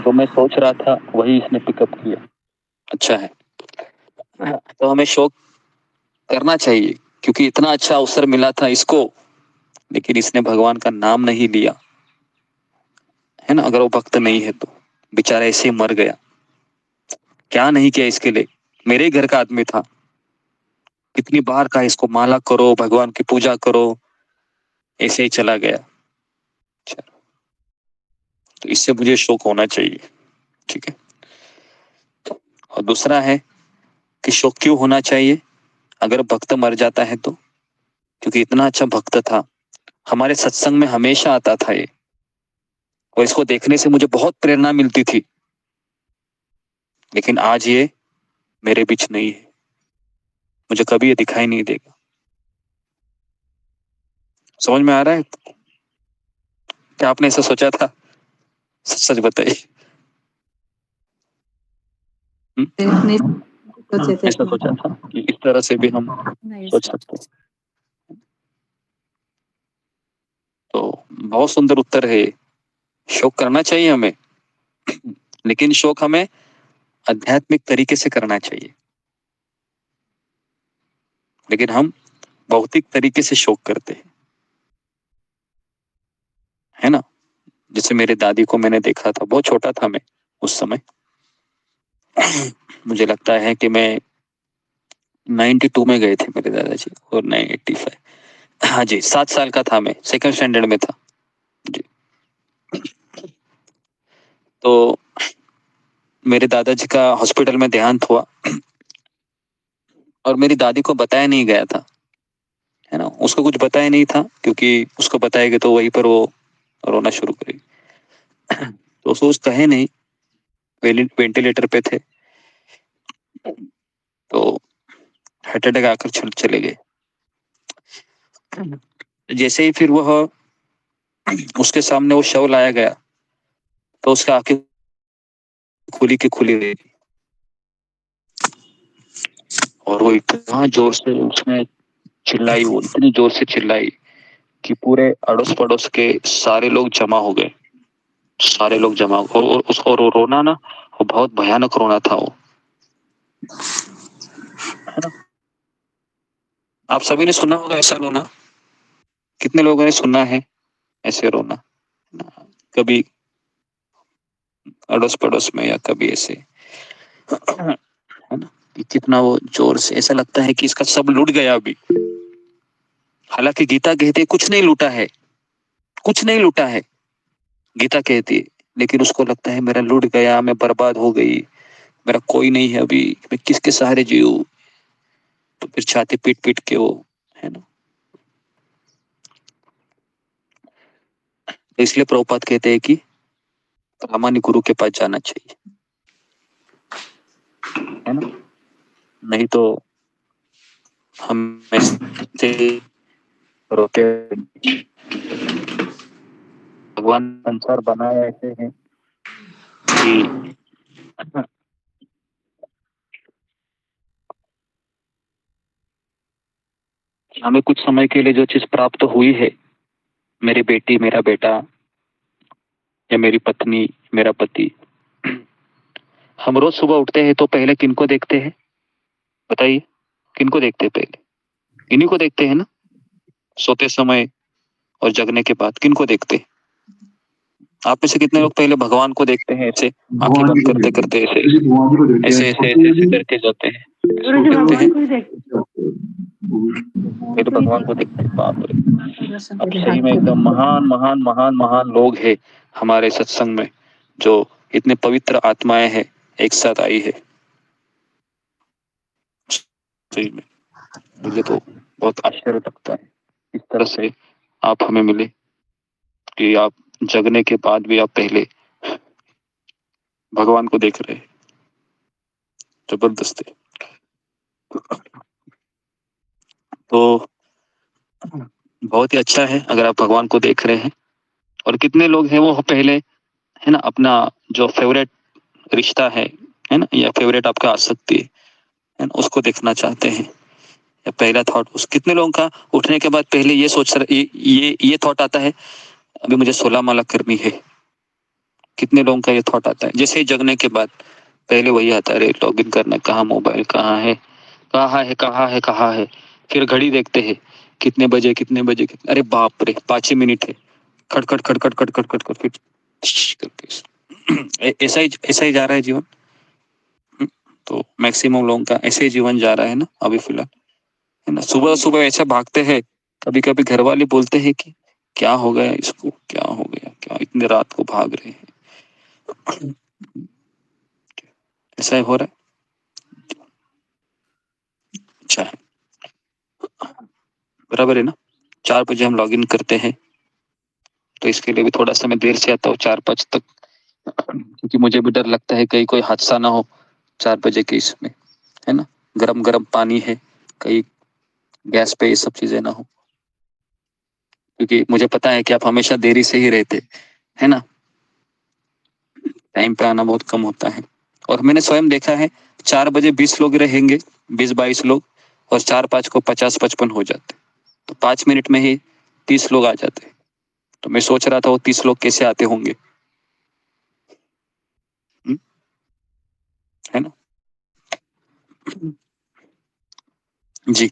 तो मैं सोच रहा था वही इसने पिकअप किया, अच्छा है। तो हमें शोक करना चाहिए, क्योंकि इतना अच्छा अवसर मिला था इसको, लेकिन इसने भगवान का नाम नहीं लिया, है ना? अगर वो भक्त नहीं है तो बेचारा ऐसे ही मर गया। क्या नहीं किया इसके लिए, मेरे घर का आदमी था, कितनी बार कहा इसको माला करो, भगवान की पूजा करो, ऐसे ही चला गया। तो इससे मुझे शोक होना चाहिए, ठीक है। और दूसरा है कि शोक क्यों होना चाहिए अगर भक्त मर जाता है तो? क्योंकि इतना अच्छा भक्त था, हमारे सत्संग में हमेशा आता था ये, और इसको देखने से मुझे बहुत प्रेरणा मिलती थी, लेकिन आज ये मेरे बीच नहीं है, मुझे कभी ये दिखाई नहीं देगा। समझ में आ रहा है? क्या आपने ऐसा सोचा था? सच बताइए। ऐसा सोचा था कि इस तरह से भी हम सोच सकते हैं? तो बहुत सुंदर उत्तर है। शोक करना चाहिए हमें, लेकिन शोक हमें आध्यात्मिक तरीके से करना चाहिए, लेकिन हम भौतिक तरीके से शोक करते हैं। है ना। जैसे मेरे दादी को मैंने देखा था, बहुत छोटा था मैं उस समय। मुझे लगता है कि मैं 92 में गए थे मेरे दादाजी, और 985, हाँ जी 7 साल का था मैं, सेकंड स्टैंडर्ड में था जी। तो मेरे दादाजी का हॉस्पिटल में देहांत हुआ, और मेरी दादी को बताया नहीं गया था, है ना। उसको कुछ बताया नहीं था, क्योंकि उसको बताएगा तो वहीं पर वो रोना शुरू करेगी। तो उसको कुछ कहे नहीं, वेंटिलेटर पे थे, तो हार्ट अटैक आकर चले गए। जैसे ही फिर वह उसके सामने वो शव लाया गया, तो उसकी आंखें खुली की खुली रही, और वो इतना जोर से उसने चिल्लाई, वो इतनी जोर से चिल्लाई कि पूरे अड़ोस पड़ोस के सारे लोग जमा हो गए, सारे लोग जमा, और वो रोना ना, वो बहुत भयानक रोना था वो, है ना। आप सभी ने सुना होगा ऐसा रोना, कितने लोगों ने सुना है ऐसे रोना, कभी अड़ोस पड़ोस में या कभी ऐसे, है ना। कि कितना वो जोर से, ऐसा लगता है कि इसका सब लूट गया अभी। हालांकि गीता कहती है कुछ नहीं लूटा है, कुछ नहीं लूटा है, गीता कहती है, लेकिन उसको लगता है मेरा लूट गया, मैं बर्बाद हो गई, मेरा कोई नहीं है अभी, मैं किसके सहारे जीऊं। तो फिर छाती पीट पीट के वो, है ना। तो इसलिए प्रभुपाद कहते हैं कि सामान्य गुरु के पास जाना चाहिए, है ना। नहीं तो हम ऐसे रोते, भगवान संसार बनाया ऐसे है कि हमें कुछ समय के लिए जो चीज प्राप्त हुई है, मेरी बेटी, मेरा बेटा, या मेरी पत्नी, मेरा पति, हम रोज सुबह उठते हैं तो पहले किनको देखते हैं, बताइए, किनको देखते हैं पहले? इन्हीं को देखते हैं ना। सोते समय और जगने के बाद किनको देखते हैं? आप में से कितने लोग पहले भगवान को देखते हैं, ऐसे आंखें भगवान जी बंद को करते देखते करते, हैं, ऐसे भगवान जी को देखते ऐसे हैं, ऐसे ऐसे ऐसे करके जाते हैं, देखते हैं पहले भगवान को देखते हैं। बाप रे, अब सही में एकदम महान महान महान महान लोग हैं हमारे सत्संग में, जो इतने पवित्र आत्माएं हैं, एक साथ आई है, सही में। मुझे तो बहुत आश्चर्य लगता है इस तरह से आप हमें मिले, कि आप जगने के बाद भी आप पहले भगवान को देख रहे हैं, जबरदस्त है। तो बहुत ही अच्छा है अगर आप भगवान को देख रहे हैं। और कितने लोग हैं वो पहले, है ना, अपना जो फेवरेट रिश्ता है ना, या फेवरेट आपका आसक्ति है ना, उसको देखना चाहते हैं। या पहला थॉट उस, कितने लोगों का उठने के बाद पहले ये सोच रहे, ये थॉट आता है अभी मुझे 16 माला करनी है। कितने लोगों का ये थॉट आता है जैसे ही जगने के बाद, पहले वही आता है, अरे लॉग इन करना, कहाँ मोबाइल, कहाँ है, कहाँ है, कहाँ है, कहाँ है। फिर घड़ी देखते हैं कितने बजे, कितने बजे, अरे बाप रे 5 ही मिनट है, खटखट खटखट खटखट खटखट, फिर करके ऐसा ही जा रहा है जीवन। तो मैक्सिमम लोगों का ऐसे ही जीवन जा रहा है ना अभी फिलहाल, है ना। सुबह सुबह ऐसा भागते हैं, कभी कभी घर वाले बोलते हैं कि क्या हो गया इसको, क्या हो गया, क्या इतने रात को भाग रहे हैं। ऐसा ही हो रहा है। अच्छा है, बराबर है ना। 4 बजे हम लॉगिन करते हैं, तो इसके लिए भी थोड़ा सा मैं देर से आता हूँ 4-5 तक, क्योंकि मुझे भी डर लगता है कहीं कोई हादसा ना हो 4 बजे के इसमें, है ना। गरम गरम पानी है, कहीं गैस पे ये सब चीजें ना हो, क्योंकि मुझे पता है कि आप हमेशा देरी से ही रहते, है ना, टाइम पे आना बहुत कम होता है। और मैंने स्वयं देखा है 4 बजे 20 लोग रहेंगे, 20-22 लोग, और 4-5 को 50-55 हो जाते, तो 5 मिनट में ही 30 लोग आ जाते। तो मैं सोच रहा था वो 30 लोग कैसे आते होंगे, है ना। जी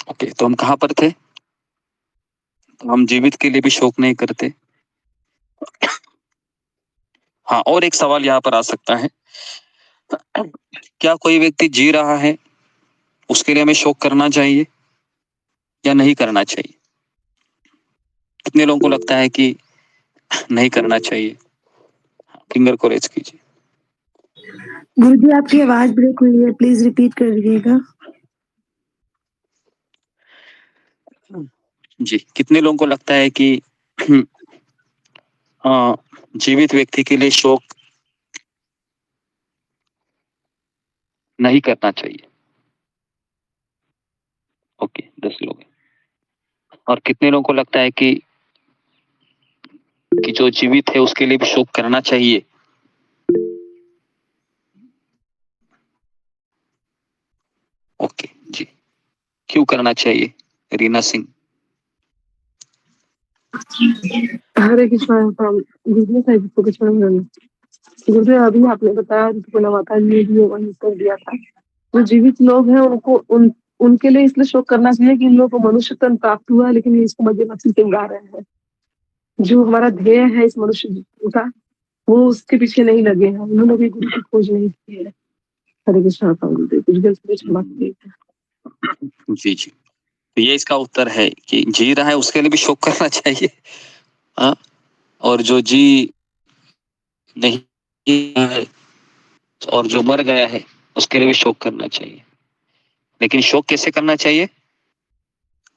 ओके, तो हम कहाँ पर थे? तो हम जीवित के लिए भी शोक नहीं करते, हाँ, और एक सवाल यहाँ पर आ सकता है, क्या कोई व्यक्ति जी रहा है उसके लिए हमें शोक करना चाहिए या नहीं करना चाहिए? कितने लोगों को लगता है कि नहीं करना चाहिए? फिंगर को रेज कीजिए। गुरुजी आपकी आवाज ब्रेक हुई है, प्लीज रिपीट कर दीजिएगा। जी, कितने लोगों को लगता है कि जीवित व्यक्ति के लिए शोक नहीं करना चाहिए? ओके, 10 लोग हैं। और कितने लोगों को लगता है कि जो जीवित है उसके लिए भी शोक करना चाहिए? ओके जी, क्यों करना चाहिए? रीना सिंह। हरे कृष्णा। गुरुजी साहिब को कृष्ण गुरुजी, अभी आपने बताया पुनः माता जी ने भी वही उत्तर दिया था। जो जीवित लोग हैं उनको उनके लिए इसलिए शोक करना चाहिए कि इन लोगों को मनुष्य तन प्राप्त हुआ है, लेकिन ये इसको मजे मस्ती से उड़ा रहे हैं। जो हमारा ध्येय है इस मनुष्य का, वो उसके पीछे नहीं लगे हैं। उन्होंने भी गुरु की खोज नहीं की है। हरे कृष्णा। गुरुदेव कुछ गलत क्षमा कीजिए। जी जी, तो ये इसका उत्तर है कि जी रहा है उसके लिए भी शोक करना चाहिए। हाँ, और जो जी नहीं है और जो मर गया है उसके लिए भी शोक करना चाहिए। लेकिन शोक कैसे करना चाहिए?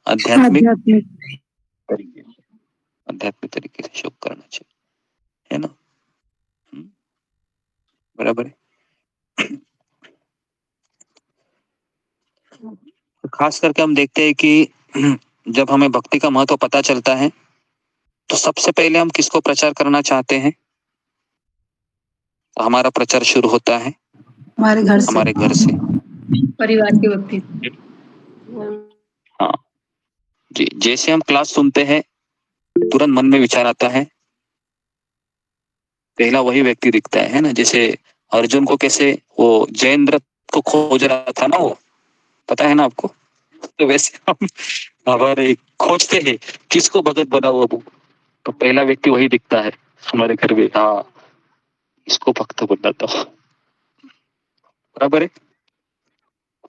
आध्यात्मिक तरीके से, आध्यात्मिक तरीके से शोक करना चाहिए, है ना? बराबर है। तो खास करके हम देखते हैं कि जब हमें भक्ति का महत्व पता चलता है तो सबसे पहले हम किसको प्रचार करना चाहते हैं? तो हमारा प्रचार शुरू होता है हमारे घर से, हमारे घर से, परिवार के व्यक्ति। हाँ जी, जैसे हम क्लास सुनते हैं तुरंत मन में विचार आता है, पहला वही व्यक्ति दिखता है ना? जैसे अर्जुन को कैसे वो जयेंद्र को खोज रहा था ना, वो पता है ना आपको? तो वैसे हम हमारे खोजते हैं किसको भगत बनाओ अब, तो पहला व्यक्ति वही दिखता है हमारे घर में। हाँ, इसको भक्त बनाता हूँ। बराबर है।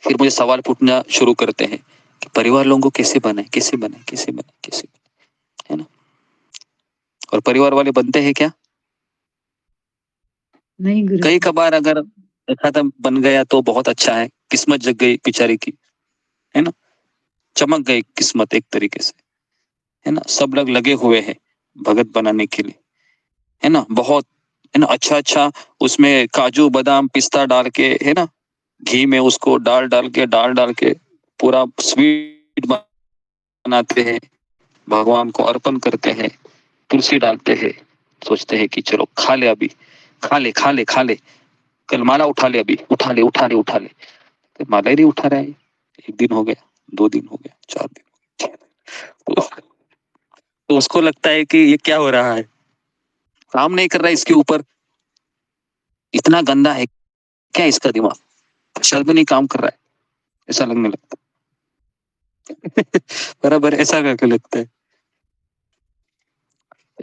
फिर मुझे सवाल पूछना शुरू करते हैं कि परिवार लोगों को कैसे बनाए, कैसे बनाए, कैसे बनाए, कैसे बनाए, है ना? और परिवार वाले बनते हैं क्या? नहीं गुरु। कई कबार अगर देखा था बन गया तो बहुत अच्छा है, किस्मत जग गई बेचारी की, है ना? चमक गई किस्मत एक तरीके से, है ना? सब लोग लगे हुए हैं भगत बनाने के लिए, है ना? बहुत, है ना? अच्छा अच्छा उसमें काजू बादाम पिस्ता डाल के, है ना, घी में उसको डाल डाल के पूरा स्वीट बनाते हैं, भगवान को अर्पण करते हैं, तुलसी डालते हैं, सोचते हैं कि चलो खा ले, अभी खा ले, कल माला उठा ले, अभी उठा ले, तो माला ही नहीं उठा रहा है। 1 दिन हो गया, 2 दिन हो गया, 4 दिन हो गया, तो उसको लगता है कि ये क्या हो रहा है, काम नहीं कर रहा है इसके ऊपर, इतना गंदा है क्या इसका दिमाग, शायद भी नहीं काम कर रहा है, ऐसा लगने लगता है। बराबर, ऐसा करके लगता है।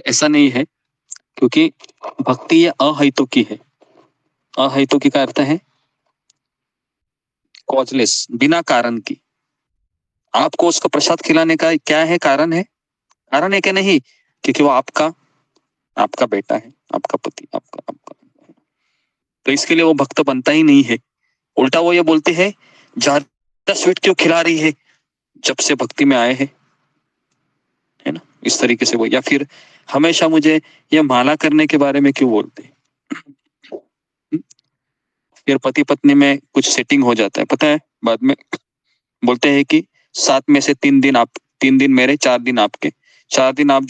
ऐसा नहीं है, क्योंकि भक्ति ये अहेतुकी है। अहेतुकी का अर्थ है कॉजलेस, बिना कारण की। आपको उसका प्रसाद खिलाने का क्या है, कारण है? कारण है कि नहीं? क्योंकि वो आपका बेटा है, आपका पति, आपका, तो इसके लिए वो भक्त बनता ही नहीं है। उल्टा वो ये बोलते हैं ज्यादा स्वीट क्यों खिला रही है जब से भक्ति में आए हैं, है ना? इस तरीके से वो, या फिर हमेशा मुझे ये माला करने के बारे में क्यों बोलते हैं। फिर पति पत्नी में कुछ सेटिंग हो जाता है, पता है, बाद में बोलते हैं कि 7 में से 3 दिन आप, 3 दिन मेरे, 4 दिन आपके, 4 दिन आप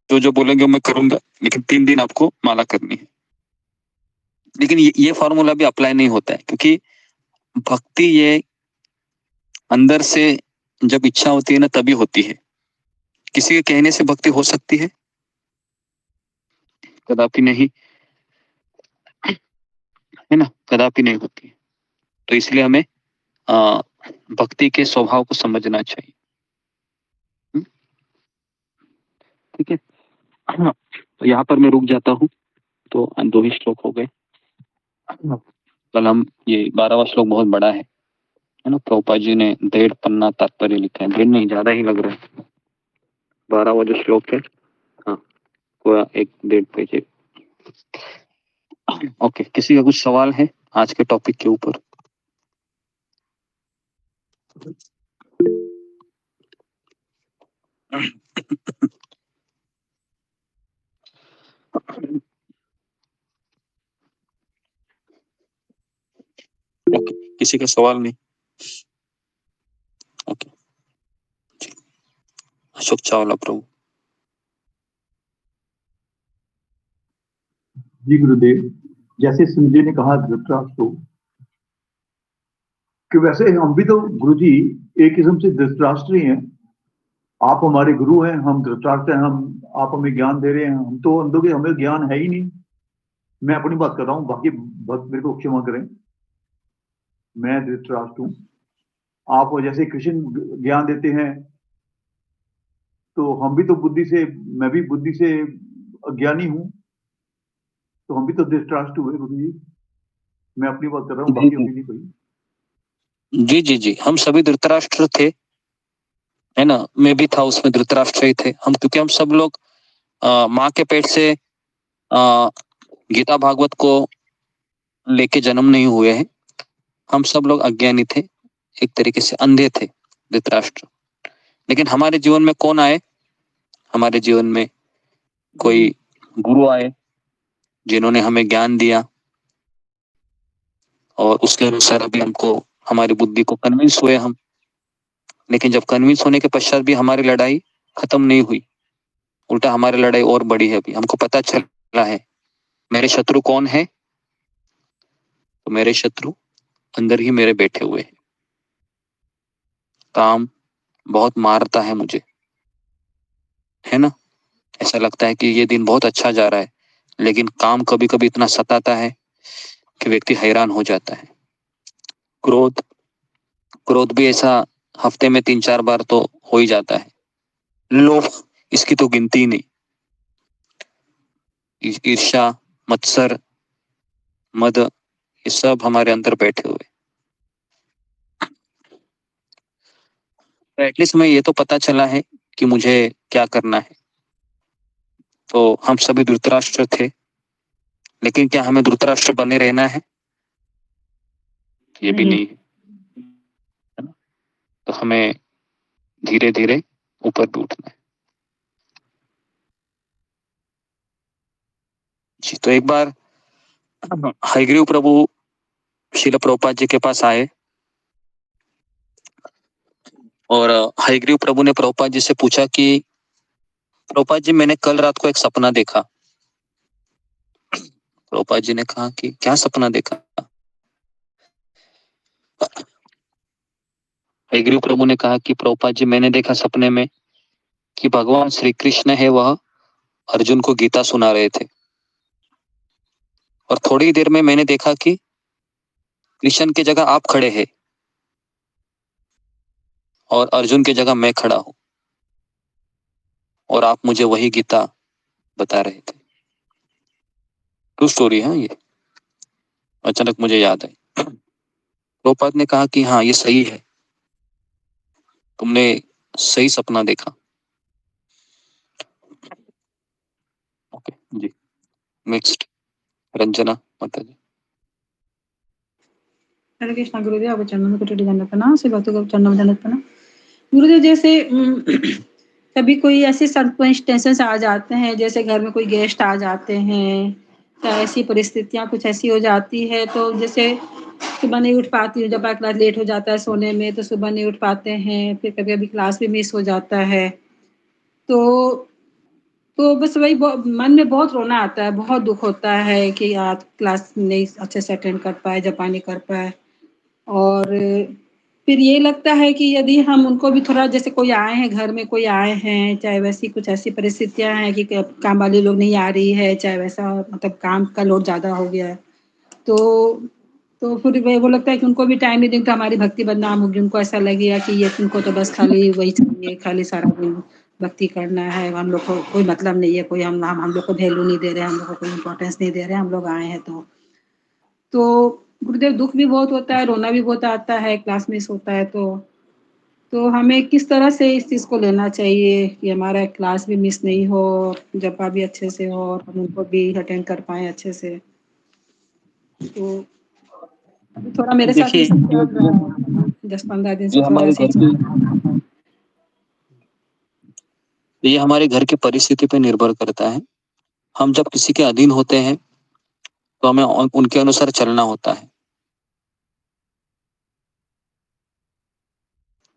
जो बोलेंगे मैं करूंगा, लेकिन 3 दिन आपको माला करनी है। लेकिन ये फॉर्मूला भी अप्लाई नहीं होता है, क्योंकि भक्ति ये अंदर से जब इच्छा होती है ना तभी होती है। किसी के कहने से भक्ति हो सकती है? कदापि नहीं, है ना? कदापि नहीं होती है। तो इसलिए हमें भक्ति के स्वभाव को समझना चाहिए। ठीक है। हाँ, तो यहाँ पर मैं रुक जाता हूँ। तो 2 ही श्लोक हो गए। कल हम ये 12वां श्लोक बहुत बड़ा है ना। प्रभुपाद जी ने 1.5 पन्ना तात्पर्य लिखा है, 1.5 नहीं ज्यादा ही लग रहा है। 12वां जो श्लोक है, हाँ, पूरा 1.5 पेज। ओके, किसी का कुछ सवाल है आज के टॉपिक के ऊपर? ओके, किसी का सवाल नहीं? ओके, अशोक चावला प्रभु। जी गुरुदेव, जैसे संजय ने कहा धृतराष्ट्र को, कि वैसे हम भी तो गुरुजी एक किस्म से धृतराष्ट्र ही हैं। आप हमारे गुरु हैं, हम धृतराष्ट्र हैं, आप हमें ज्ञान दे रहे हैं, हम तो अंधों के, हमें ज्ञान है ही नहीं। मैं अपनी बात कर रहा हूँ, बाकी भक्त मेरे को क्षमा करें, मैं धृतराष्ट्र हूँ। आप जैसे कृष्ण ज्ञान देते हैं, तो हम भी तो बुद्धि से, मैं भी बुद्धि से अज्ञानी हूँ, तो हम भी तो धृतराष्ट्र हुए गुरुजी। मैं अपनी बात कर रहा हूँ, बाकी अभी नहीं कोई। जी जी जी, हम सभी धृतराष्ट्र थे, है ना। मैं भी था उसमें, धृतराष्ट्र ही थे हम, क्योंकि हम सब लोग माँ के पेट से गीता भागवत को लेके जन्म नहीं हुए हैं। हम सब लोग अज्ञानी थे, एक तरीके से अंधे थे, धृतराष्ट्र। लेकिन हमारे जीवन में कौन आए? हमारे जीवन में कोई गुरु आए, जिन्होंने हमें ज्ञान दिया, और उसके अनुसार अभी हमको, हमारी बुद्धि को कन्विंस हुए हम। लेकिन जब कन्विंस होने के पश्चात भी हमारी लड़ाई खत्म नहीं हुई, उल्टा हमारी लड़ाई और बड़ी है। अभी हमको पता चला है मेरे शत्रु कौन है। तो मेरे शत्रु अंदर ही मेरे बैठे हुए हैं। काम बहुत मारता है मुझे, है ना। ऐसा लगता है कि ये दिन बहुत अच्छा जा रहा है, लेकिन काम कभी कभी इतना सताता है कि व्यक्ति हैरान हो जाता है। क्रोध, क्रोध भी ऐसा हफ्ते में 3-4 बार तो हो ही जाता है। लोभ, इसकी तो गिनती ही नहीं। ईर्ष्या, मत्सर, मद, ये सब हमारे अंदर बैठे हुए। तो एटलीस्ट हमें ये तो पता चला है कि मुझे क्या करना है। तो हम सभी धृतराष्ट्र थे, लेकिन क्या हमें धृतराष्ट्र बने रहना है? ये भी नहीं है, है ना? तो हमें धीरे धीरे ऊपर भी उठना है। जी, तो एक बार हयग्रीव प्रभु श्रील प्रभुपाद जी के पास आए, और हयग्रीव प्रभु ने प्रभुपाद जी से पूछा कि प्रभुपाद जी, मैंने कल रात को एक सपना देखा। प्रभुपाद जी ने कहा कि क्या सपना देखा? हयग्रीव प्रभु ने कहा कि प्रभुपाद जी, मैंने देखा सपने में कि भगवान श्री कृष्ण है, वह अर्जुन को गीता सुना रहे थे। और थोड़ी देर में मैंने देखा कि कृष्ण की जगह आप खड़े हैं और अर्जुन की जगह मैं खड़ा हूं, और आप मुझे वही गीता बता रहे थे। ट्रू स्टोरी है ये। अचानक मुझे याद आई। प्रभुपाद ने कहा कि हाँ, ये सही है, तुमने सही सपना देखा। ओके जी, नेक्स्ट रंजना माता जी। हरे कृष्णा गुरुदेव, आपके चरणों में कोटि दंडवत प्रणाम। सभी भक्तों को चरणों में दंडवत प्रणाम। गुरुदेव, जैसे कभी कोई ऐसे सर्कमस्टेंसेस आ जाते हैं, जैसे घर में कोई गेस्ट आ जाते हैं, या ऐसी परिस्थितियां कुछ ऐसी हो जाती है, तो जैसे सुबह नहीं उठ पाती हूँ, जब क्लास लेट हो जाता है सोने में, तो सुबह नहीं उठ पाते हैं, फिर कभी कभी क्लास भी मिस हो जाता है। तो बस वही मन में बहुत रोना आता है, बहुत दुख होता है कि आज क्लास नहीं अच्छे से अटेंड कर पाए, जपा नहीं कर पाए। और फिर ये लगता है कि यदि हम उनको भी थोड़ा, जैसे कोई आए हैं घर में, कोई आए हैं, चाहे वैसी कुछ ऐसी परिस्थितियां हैं कि काम वाली लोग नहीं आ रही है, चाहे वैसा मतलब काम का लोड ज़्यादा हो गया है, तो फिर वो लगता है कि उनको भी टाइम नहीं देंगे तो हमारी भक्ति बदनाम होगी। उनको ऐसा लगेगा कि ये उनको तो बस खाली वही चाहिए, खाली सारा दिन भक्ति करना है, हम लोग को कोई मतलब नहीं है, कोई हम लोग को वैल्यू नहीं दे रहे हैं, हम लोग को कोई इम्पोर्टेंस नहीं दे रहे हैं, हम लोग आए हैं तो गुरुदेव दुख भी बहुत होता है, रोना भी बहुत आता है, क्लास मिस होता है तो हमें किस तरह से इस चीज़ को लेना चाहिए कि हमारा क्लास भी मिस नहीं हो, जपा भी अच्छे से हो और हम उनको भी अटेंड कर पाए अच्छे से। तो अभी थोड़ा मेरे साथ ये देखिए सब चल रहा है, 10-15 दिन से ये थोड़ा हमारे ऐसे ही घर चल की रहा है। ये हमारे घर की परिस्थिति पे निर्भर करता है। हम जब किसी के अधीन होते हैं तो हमें उनके अनुसार चलना होता है।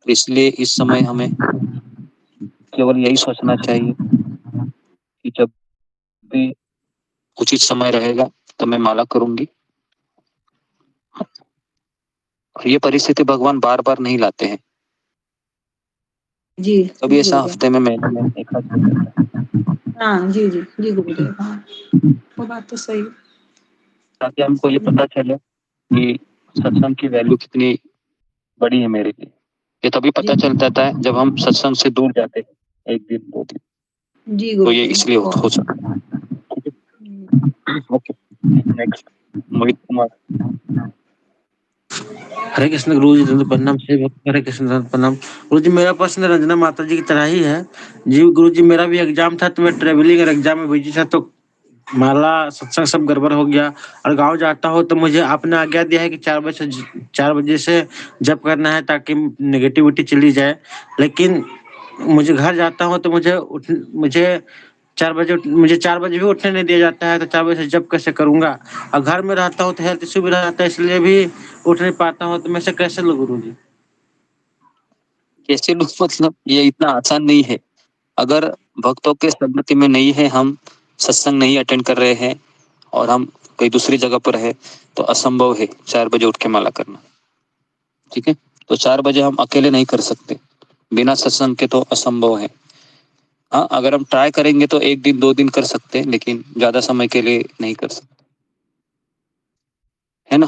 इसलिए इस समय हमें केवल यही सोचना चाहिए कि जब भी उचित समय रहेगा तो मैं माला करूंगी। और ये परिस्थिति भगवान बार बार नहीं लाते हैं, जी, कभी जी ऐसा गुरुदेव। हफ्ते में महीने में एक आध हाँ, जी, जी, जी गुरुदेव, हाँ। वो बात तो सही है। ताकि हमको ये पता चले कि सत्संग की वैल्यू कितनी बड़ी है मेरे लिए। ये तभी पता चल जाता है जब हम सत्संग से दूर जाते हैं 1 दिन 2 दिन। जी तो ये गुरुदेव। इसलिए हो सकता है। Okay, next Mohit Kumar. हरे कृष्ण गुरु जी दंड प्रणाम से भक्त हरे कृष्ण दंड प्रणाम। गुरु जी मेरा प्रश्न रंजना माता जी की तरह ही है। जी गुरु जी मेरा भी एग्जाम था तो मैं ट्रेवलिंग और एग्जाम में बिजी था तो माला सत्संग सब गड़बड़ हो गया और गांव जाता हूँ तो मुझे आपने आज्ञा दिया है कि 4 बजे से जप करना है ताकि नेगेटिविटी चली जाए। लेकिन मुझे घर जाता हूँ तो मुझे 4 बजे भी उठने नहीं दिया जाता है तो 4 बजे से जब कैसे करूंगा। और घर में रहता हूँ तो हेल्थ इशू भी रहता है इसलिए भी उठ नहीं पाता हूँ तो मैं से कैसे लूँ गुरु जी। कैसे लोग मतलब ये इतना आसान नहीं है। अगर भक्तों के सम्मति में नहीं है, हम सत्संग नहीं अटेंड कर रहे हैं और हम कहीं दूसरी जगह पर है तो असंभव है 4 बजे उठ के माला करना। ठीक है, तो 4 बजे हम अकेले नहीं कर सकते, बिना सत्संग के तो असंभव है। हाँ, अगर हम ट्राई करेंगे तो 1 दिन 2 दिन कर सकते हैं, लेकिन ज्यादा समय के लिए नहीं कर सकते, है ना।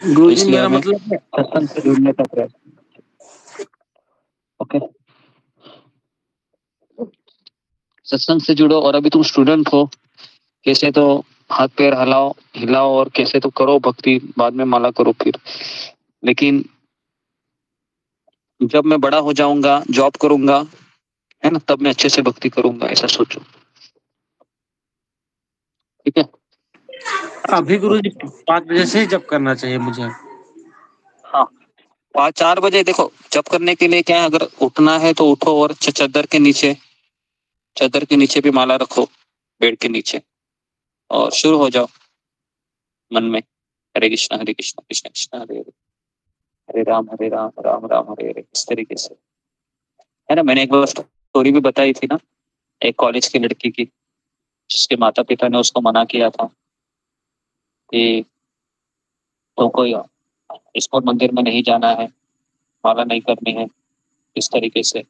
गुरु तो जी इसलिए मेरा हमें मतलब है सत्संग से जुड़ने का प्रयास। ओके, सत्संग से जुड़ो। और अभी तुम स्टूडेंट हो, कैसे तो हाथ पैर हिलाओ और कैसे तो करो भक्ति, बाद में माला करो फिर। लेकिन जब मैं बड़ा हो जाऊंगा, जॉब करूंगा, है ना, तब मैं अच्छे से भक्ति करूंगा, ऐसा सोचो। ठीक है, अभी गुरु जी 5 बजे से ही जप करना चाहिए मुझे। हाँ 4 बजे देखो, जप करने के लिए क्या है, अगर उठना है तो उठो और चादर के नीचे भी माला रखो, बेड के नीचे, और शुरू हो जाओ मन में हरे कृष्णा कृष्ण कृष्ण हरे हरे, हरे राम राम राम हरे हरे, इस तरीके से, है ना। मैंने एक बार स्टोरी भी बताई थी ना, एक कॉलेज की लड़की की, जिसके माता पिता ने उसको मना किया था कि तो कोई इस्कॉन मंदिर में नहीं जाना है, माला नहीं करनी है, इस तरीके से।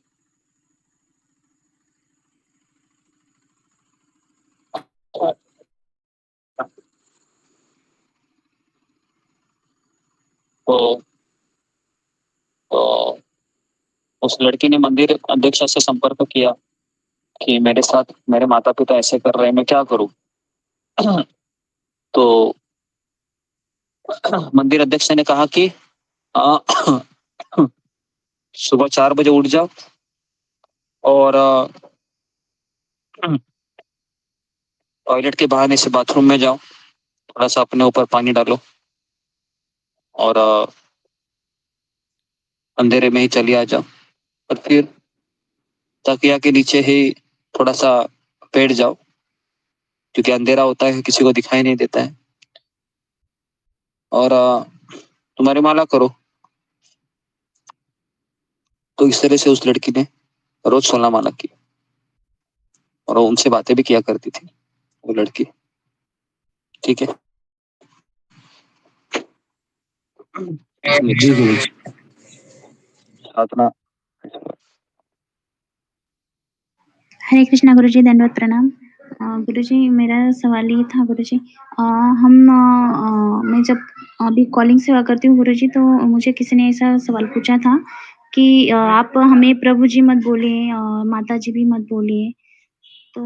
तो, तो उस लड़की ने मंदिर अध्यक्ष से संपर्क किया कि मेरे साथ मेरे माता पिता ऐसे कर रहे हैं, मैं क्या करूं। तो मंदिर अध्यक्ष ने कहा कि आ, सुबह 4 बजे उठ जाओ और टॉयलेट के बहाने से बाथरूम में जाओ, थोड़ा सा अपने ऊपर पानी डालो और अंधेरे में ही चली आ जाओ, और फिर तकिया के नीचे ही थोड़ा सा बैठ जाओ, क्योंकि अंधेरा होता है, किसी को दिखाई नहीं देता है, और तुम्हारी माला करो। तो इस तरह से उस लड़की ने रोज 16 माला की और वो उनसे बातें भी किया करती थी वो लड़की। ठीक है, जी गुरु जी। साधना। हरे कृष्णा गुरुजी, दंडवत प्रणाम। गुरुजी मेरा सवाल ये था गुरुजी, मैं जब अभी कॉलिंग सेवा करती हूँ गुरुजी, तो मुझे किसी ने ऐसा सवाल पूछा था कि आप हमें प्रभु जी मत बोलिए और माता जी भी मत बोलिए। तो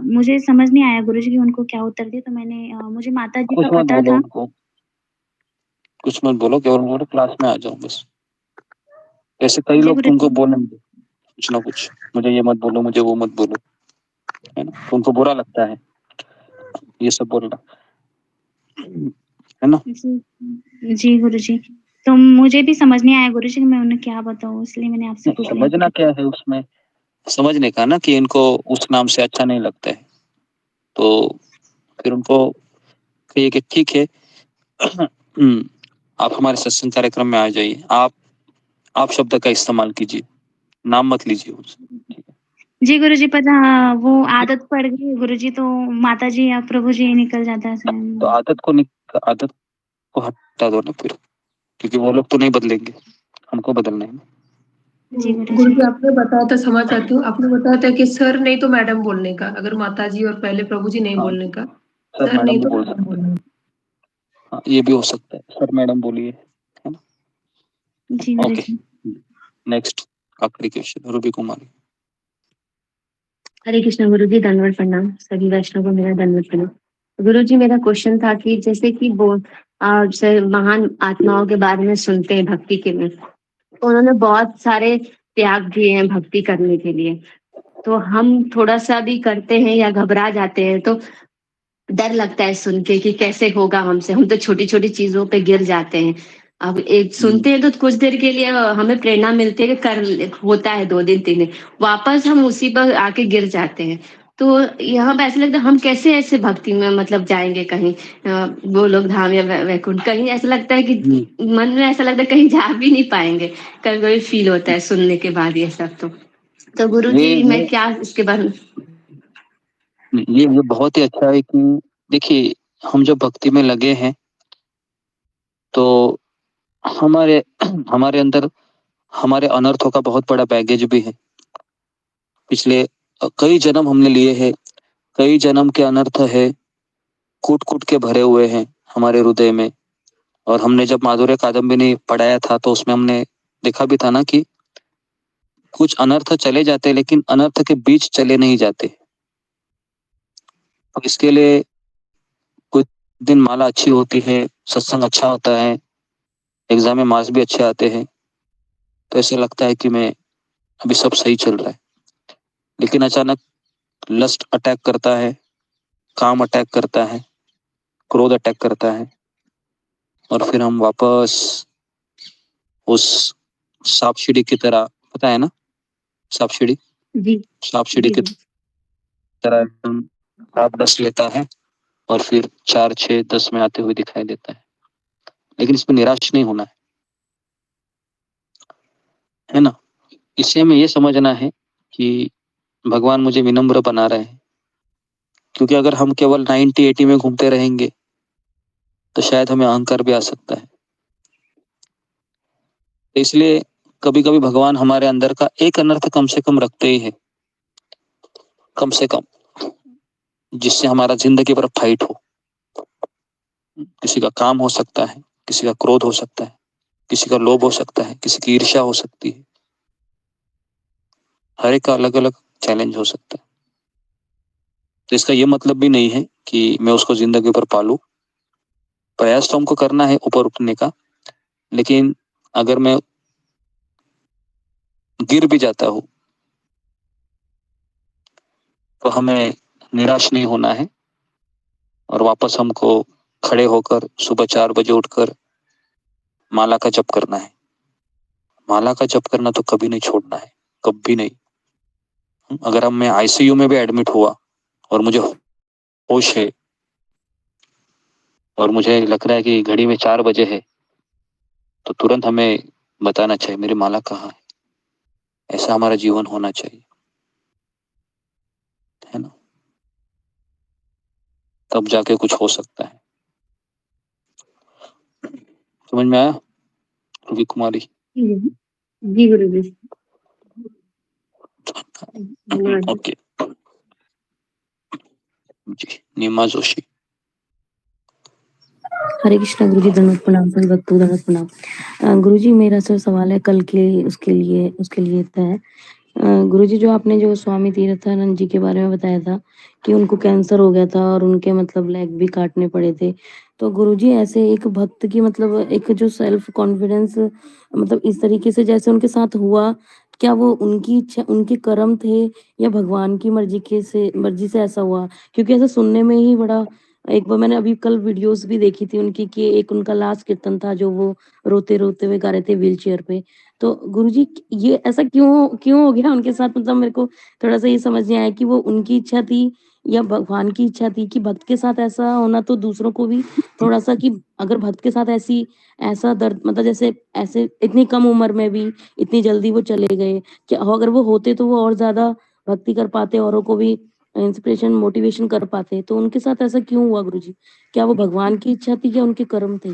मुझे समझ नहीं आया गुरुजी कि उनको क्या उत्तर दिया, तो मैंने मुझे माता जी कुछ का मत पता बोलो था। उनको, कुछ मत बोलो, केवल बोलो क्लास में आ जाओ बस। ऐसे कई जी लोग तुमको गुरुजी। बोलेंगे कुछ ना कुछ, मुझे ये मत बोलो, मुझे वो मत बोलो, है ना, तो उनको बुरा लगता है ये सब बोलना, है ना। जी गुरुजी। तो मुझे भी समझ नहीं आया गुरुजी कि मैं उन्हें क्या बताऊँ, इसलिए मैंने आपसे पूछ लिया समझना गुरुजी। क्या है उसमें, समझने का ना कि इनको उस नाम से अच्छा नहीं लगता है, तो फिर उनको कहिए कि ठीक है आप हमारे सत्संग कार्यक्रम में आ जाइए, आप शब्द का इस्तेमाल कीजिए, नाम मत लीजिए उससे। जी गुरुजी, पता वो आदत पड़ गई है गुरुजी, तो माता जी या प्रभु जी निकल जाता है ज़हन तो में। आदत को हटा दो ना फिर, क्योंकि वो लोग तो नहीं बदलेंगे, हमको बदलना है। जी गुरु गुरुजी। जी, आपने बताया था, क्षमा चाहती हूँ, आपने बताया था कि सर नहीं तो मैडम बोलने का, अगर माता जी और पहले प्रभु जी नहीं हाँ, बोलने का, सर सर मैडम नहीं भी तो बोल मैडम सकते हैं, बोलने हाँ ये भी हो सकता है, सर मैडम बोलिए, है ना। जी ओके, गुरुजी। नेक्स्ट आखिरी क्वेश्चन रूबी कुमारी। हरे कृष्ण गुरु जी, दंडवत प्रणाम सभी वैष्णव को, मेरा दंडवत प्रणाम। गुरु जी, मेरा क्वेश्चन था कि जैसे कि वो आप से महान आत्माओं के बारे में सुनते हैं भक्ति के में, तो उन्होंने बहुत सारे त्याग दिए हैं भक्ति करने के लिए, तो हम थोड़ा सा भी करते हैं या घबरा जाते हैं, तो डर लगता है सुन के कि कैसे होगा हमसे, हम तो छोटी छोटी चीजों पे गिर जाते हैं। अब एक सुनते हैं तो कुछ देर के लिए हमें प्रेरणा मिलती है कि कर होता है, 2 दिन 3 दिन, वापस हम उसी पर आके गिर जाते हैं। तो यहाँ पे ऐसा लगता है हम कैसे ऐसे भक्ति में मतलब जाएंगे कहीं गोलोक धाम या वैकुंठ, कहीं ऐसा लगता है कि मन में ऐसा लगता है कहीं जा भी नहीं पाएंगे, कभी कभी फील होता है सुनने के बाद ये सब। तो गुरु जी, मैं क्या इसके बारे में ये बहुत ही अच्छा है कि देखिए हम जब भक्ति में लगे हैं तो हमारे हमारे अंदर हमारे अनर्थों का बहुत बड़ा बैगेज भी है। पिछले कई जन्म हमने लिए हैं, कई जन्म के अनर्थ है, कूट कूट के भरे हुए हैं हमारे हृदय में। और हमने जब माधुर्य कादम्बिनी पढ़ाया था तो उसमें हमने देखा भी था ना कि कुछ अनर्थ चले जाते लेकिन अनर्थ के बीच चले नहीं जाते। अब इसके लिए कुछ दिन माला अच्छी होती है, सत्संग अच्छा होता है, एग्जाम में मार्क्स भी अच्छे आते हैं, तो ऐसा लगता है कि मैं अभी सब सही चल रहा है। लेकिन अचानक लस्ट अटैक करता है, काम अटैक करता है, क्रोध अटैक करता है, और फिर हम वापस उस सांप सीढ़ी की तरह, पता है ना सांप सीढ़ी, जी सांप सीढ़ी की तरह एकदम सांप डस लेता है और फिर 4 6 10 में आते हुए दिखाई देता है। लेकिन इसमें निराश नहीं होना है ना। इससे हमें ये समझना है कि भगवान मुझे विनम्र बना रहे हैं, क्योंकि अगर हम केवल 90 80 में घूमते रहेंगे तो शायद हमें अहंकार भी आ सकता है। तो इसलिए कभी कभी भगवान हमारे अंदर का एक अनर्थ कम से कम रखते ही है, कम से कम, जिससे हमारा जिंदगी पर फाइट हो। किसी का काम हो सकता है, किसी का क्रोध हो सकता है, किसी का लोभ हो सकता है, किसी की ईर्ष्या हो सकती है, हर एक का अलग अलग चैलेंज हो सकता है। तो इसका ये मतलब भी नहीं है कि मैं उसको जिंदगी पर पालूं। प्रयास तो हमको करना है ऊपर उठने का, लेकिन अगर मैं गिर भी जाता हूं तो हमें निराश नहीं होना है, और वापस हमको खड़े होकर सुबह 4 बजे उठकर माला का जप करना है। माला का जप करना तो कभी नहीं छोड़ना है, कभी नहीं। अगर मैं आईसीयू में भी एडमिट हुआ और मुझे होश है और मुझे लग रहा है कि घड़ी में 4 बजे है, तो तुरंत हमें बताना चाहिए मेरी माला कहाँ है। ऐसा हमारा जीवन होना चाहिए, है ना, तब जाके कुछ हो सकता है। समझ में आया रूबी कुमारी? जी गुरु जी, धन्यवाद। ओके जी, नीमा जोशी। हरे कृष्णा गुरुजी, दंडवत प्रणाम। सभी भक्तों को दंडवत प्रणाम। गुरुजी, मेरा सर सवाल है कल के उसके लिए है। गुरुजी, जो आपने जो स्वामी तीर्थानंद जी के बारे में बताया था कि उनको कैंसर हो गया था और उनके मतलब लेग भी काटने पड़े थे। तो गुरुजी, ऐसे एक भक्त की मतलब एक जो सेल्फ कॉन्फिडेंस मतलब इस तरीके से जैसे उनके साथ हुआ, क्या वो उनकी इच्छा, उनके कर्म थे या भगवान की मर्जी से ऐसा हुआ? क्योंकि ऐसा सुनने में ही बड़ा, एक बार मैंने अभी कल वीडियोस भी देखी थी उनकी कि एक उनका लास्ट कीर्तन था जो वो रोते-रोते हुए गा रहे थे व्हीलचेयर पे। तो गुरुजी, ये ऐसा क्यों हो गया उनके साथ? मतलब मेरे को थोड़ा-सा ये समझ नहीं आया कि वो उनकी इच्छा थी या भगवान की इच्छा थी कि भक्त के साथ ऐसा होना, तो दूसरों को भी थोड़ा-सा कि अगर भक्त के साथ ऐसा दर्द मतलब जैसे ऐसे इतनी कम उम्र में भी इतनी जल्दी वो चले गए, क्या अगर वो होते तो वो और ज़्यादा भक्ति कर पाते, औरों को भी इंस्पिरेशन, मोटिवेशन कर पाते। तो उनके साथ ऐसा क्यों हुआ गुरुजी? क्या वो भगवान की इच्छा थी या उनके कर्म थे?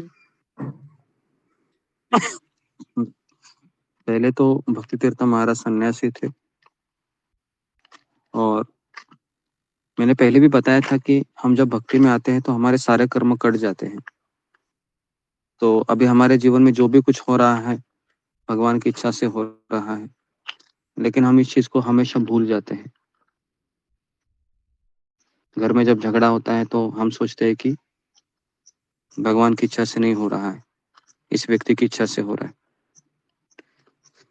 पहले तो भक्ति तीर्थ महाराज सन्यासी थे और मैंने पहले भी बताया था कि हम जब भक्ति में आते हैं तो हमारे सारे कर्म कट जाते हैं। तो अभी हमारे जीवन में जो भी कुछ हो रहा है भगवान की इच्छा से हो रहा है, लेकिन हम इस चीज को हमेशा भूल जाते हैं। घर में जब झगड़ा होता है तो हम सोचते हैं कि भगवान की इच्छा से नहीं हो रहा है, इस व्यक्ति की इच्छा से हो रहा है।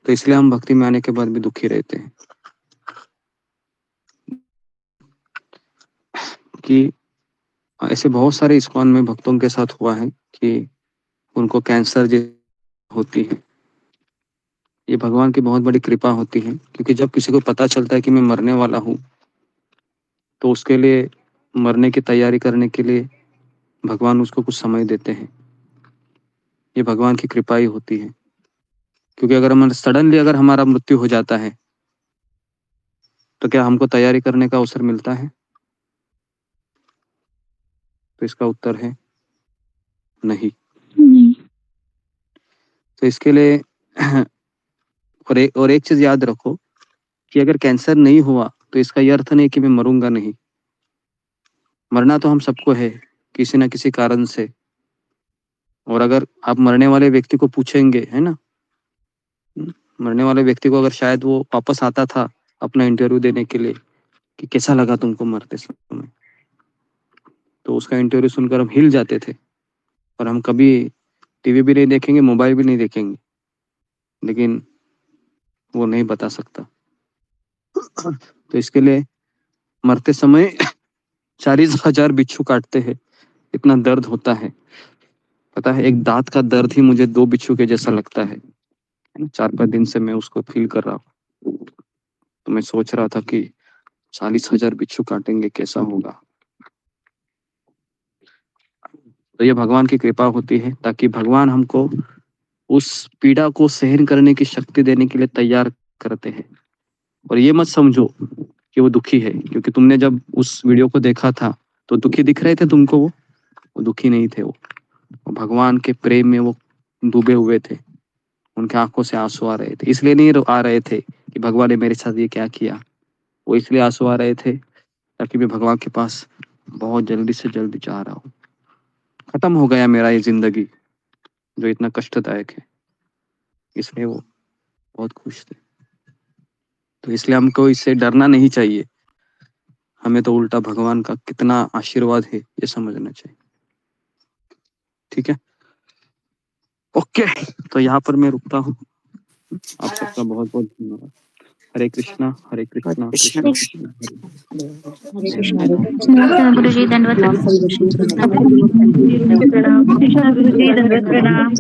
तो इसलिए हम भक्ति में आने के बाद भी दुखी रहते हैं कि ऐसे बहुत सारे इस्कॉन में भक्तों के साथ हुआ है कि उनको कैंसर होती है। ये भगवान की बहुत बड़ी कृपा होती है, क्योंकि जब किसी को पता चलता है कि मैं मरने वाला हूँ तो उसके लिए मरने की तैयारी करने के लिए भगवान उसको कुछ समय देते हैं। ये भगवान की कृपा ही होती है, क्योंकि अगर सडनली अगर हमारा मृत्यु हो जाता है तो क्या हमको तैयारी करने का अवसर मिलता है? तो इसका उत्तर है नहीं। तो इसके लिए और एक चीज याद रखो कि अगर कैंसर नहीं हुआ तो इसका ये अर्थ नहीं कि मैं मरूंगा नहीं। मरना तो हम सबको है किसी ना किसी कारण से। और अगर आप मरने वाले व्यक्ति को पूछेंगे, है ना, मरने वाले व्यक्ति को अगर शायद वो वापस आता था अपना इंटरव्यू देने के लिए कि कैसा लगा तुमको मरते समय, तो उसका इंटरव्यू सुनकर हम हिल जाते थे और हम कभी टीवी भी नहीं देखेंगे, मोबाइल भी नहीं देखेंगे, लेकिन वो नहीं बता सकता। तो इसके लिए मरते समय 40,000 बिच्छू काटते हैं, इतना दर्द होता है। पता है, एक दांत का दर्द ही मुझे 2 बिच्छू के जैसा लगता है। 4-5 दिन से मैं उसको फील कर रहा हूँ। तो मैं सोच रहा था कि 40,000 बिच्छू काटेंगे कैसा होगा। तो ये भगवान की कृपा होती है ताकि भगवान हमको उस पीड़ा को सहन करने की शक्ति देने के लिए तैयार करते हैं। और ये मत समझो कि वो दुखी है, क्योंकि तुमने जब उस वीडियो को देखा था तो दुखी दिख रहे थे तुमको, वो दुखी नहीं थे। वो भगवान के प्रेम में वो डूबे हुए थे, उनके आंखों से आंसू आ रहे थे। इसलिए नहीं आ रहे थे कि भगवान ने मेरे साथ ये क्या किया, वो इसलिए आंसू आ रहे थे ताकि मैं भगवान के पास बहुत जल्दी से जल्दी जा रहा हूँ। खत्म हो गया मेरा ये जिंदगी जो इतना कष्टदायक है, इसलिए वो बहुत खुश थे। तो इसलिए हमको इससे डरना नहीं चाहिए, हमें तो उल्टा भगवान का कितना आशीर्वाद है ये समझना चाहिए। ठीक है, ओके। तो यहाँ पर मैं रुकता हूँ। आप सबका बहुत बहुत धन्यवाद। हरे कृष्णा हरे कृष्णा कृष्ण कृष्ण हरे कृष्ण गुरु जी दंडवत प्रणाम। कृष्ण गुरु जी दंडवत प्रणाम।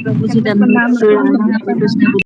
प्रभु जी दंडवत प्रणाम।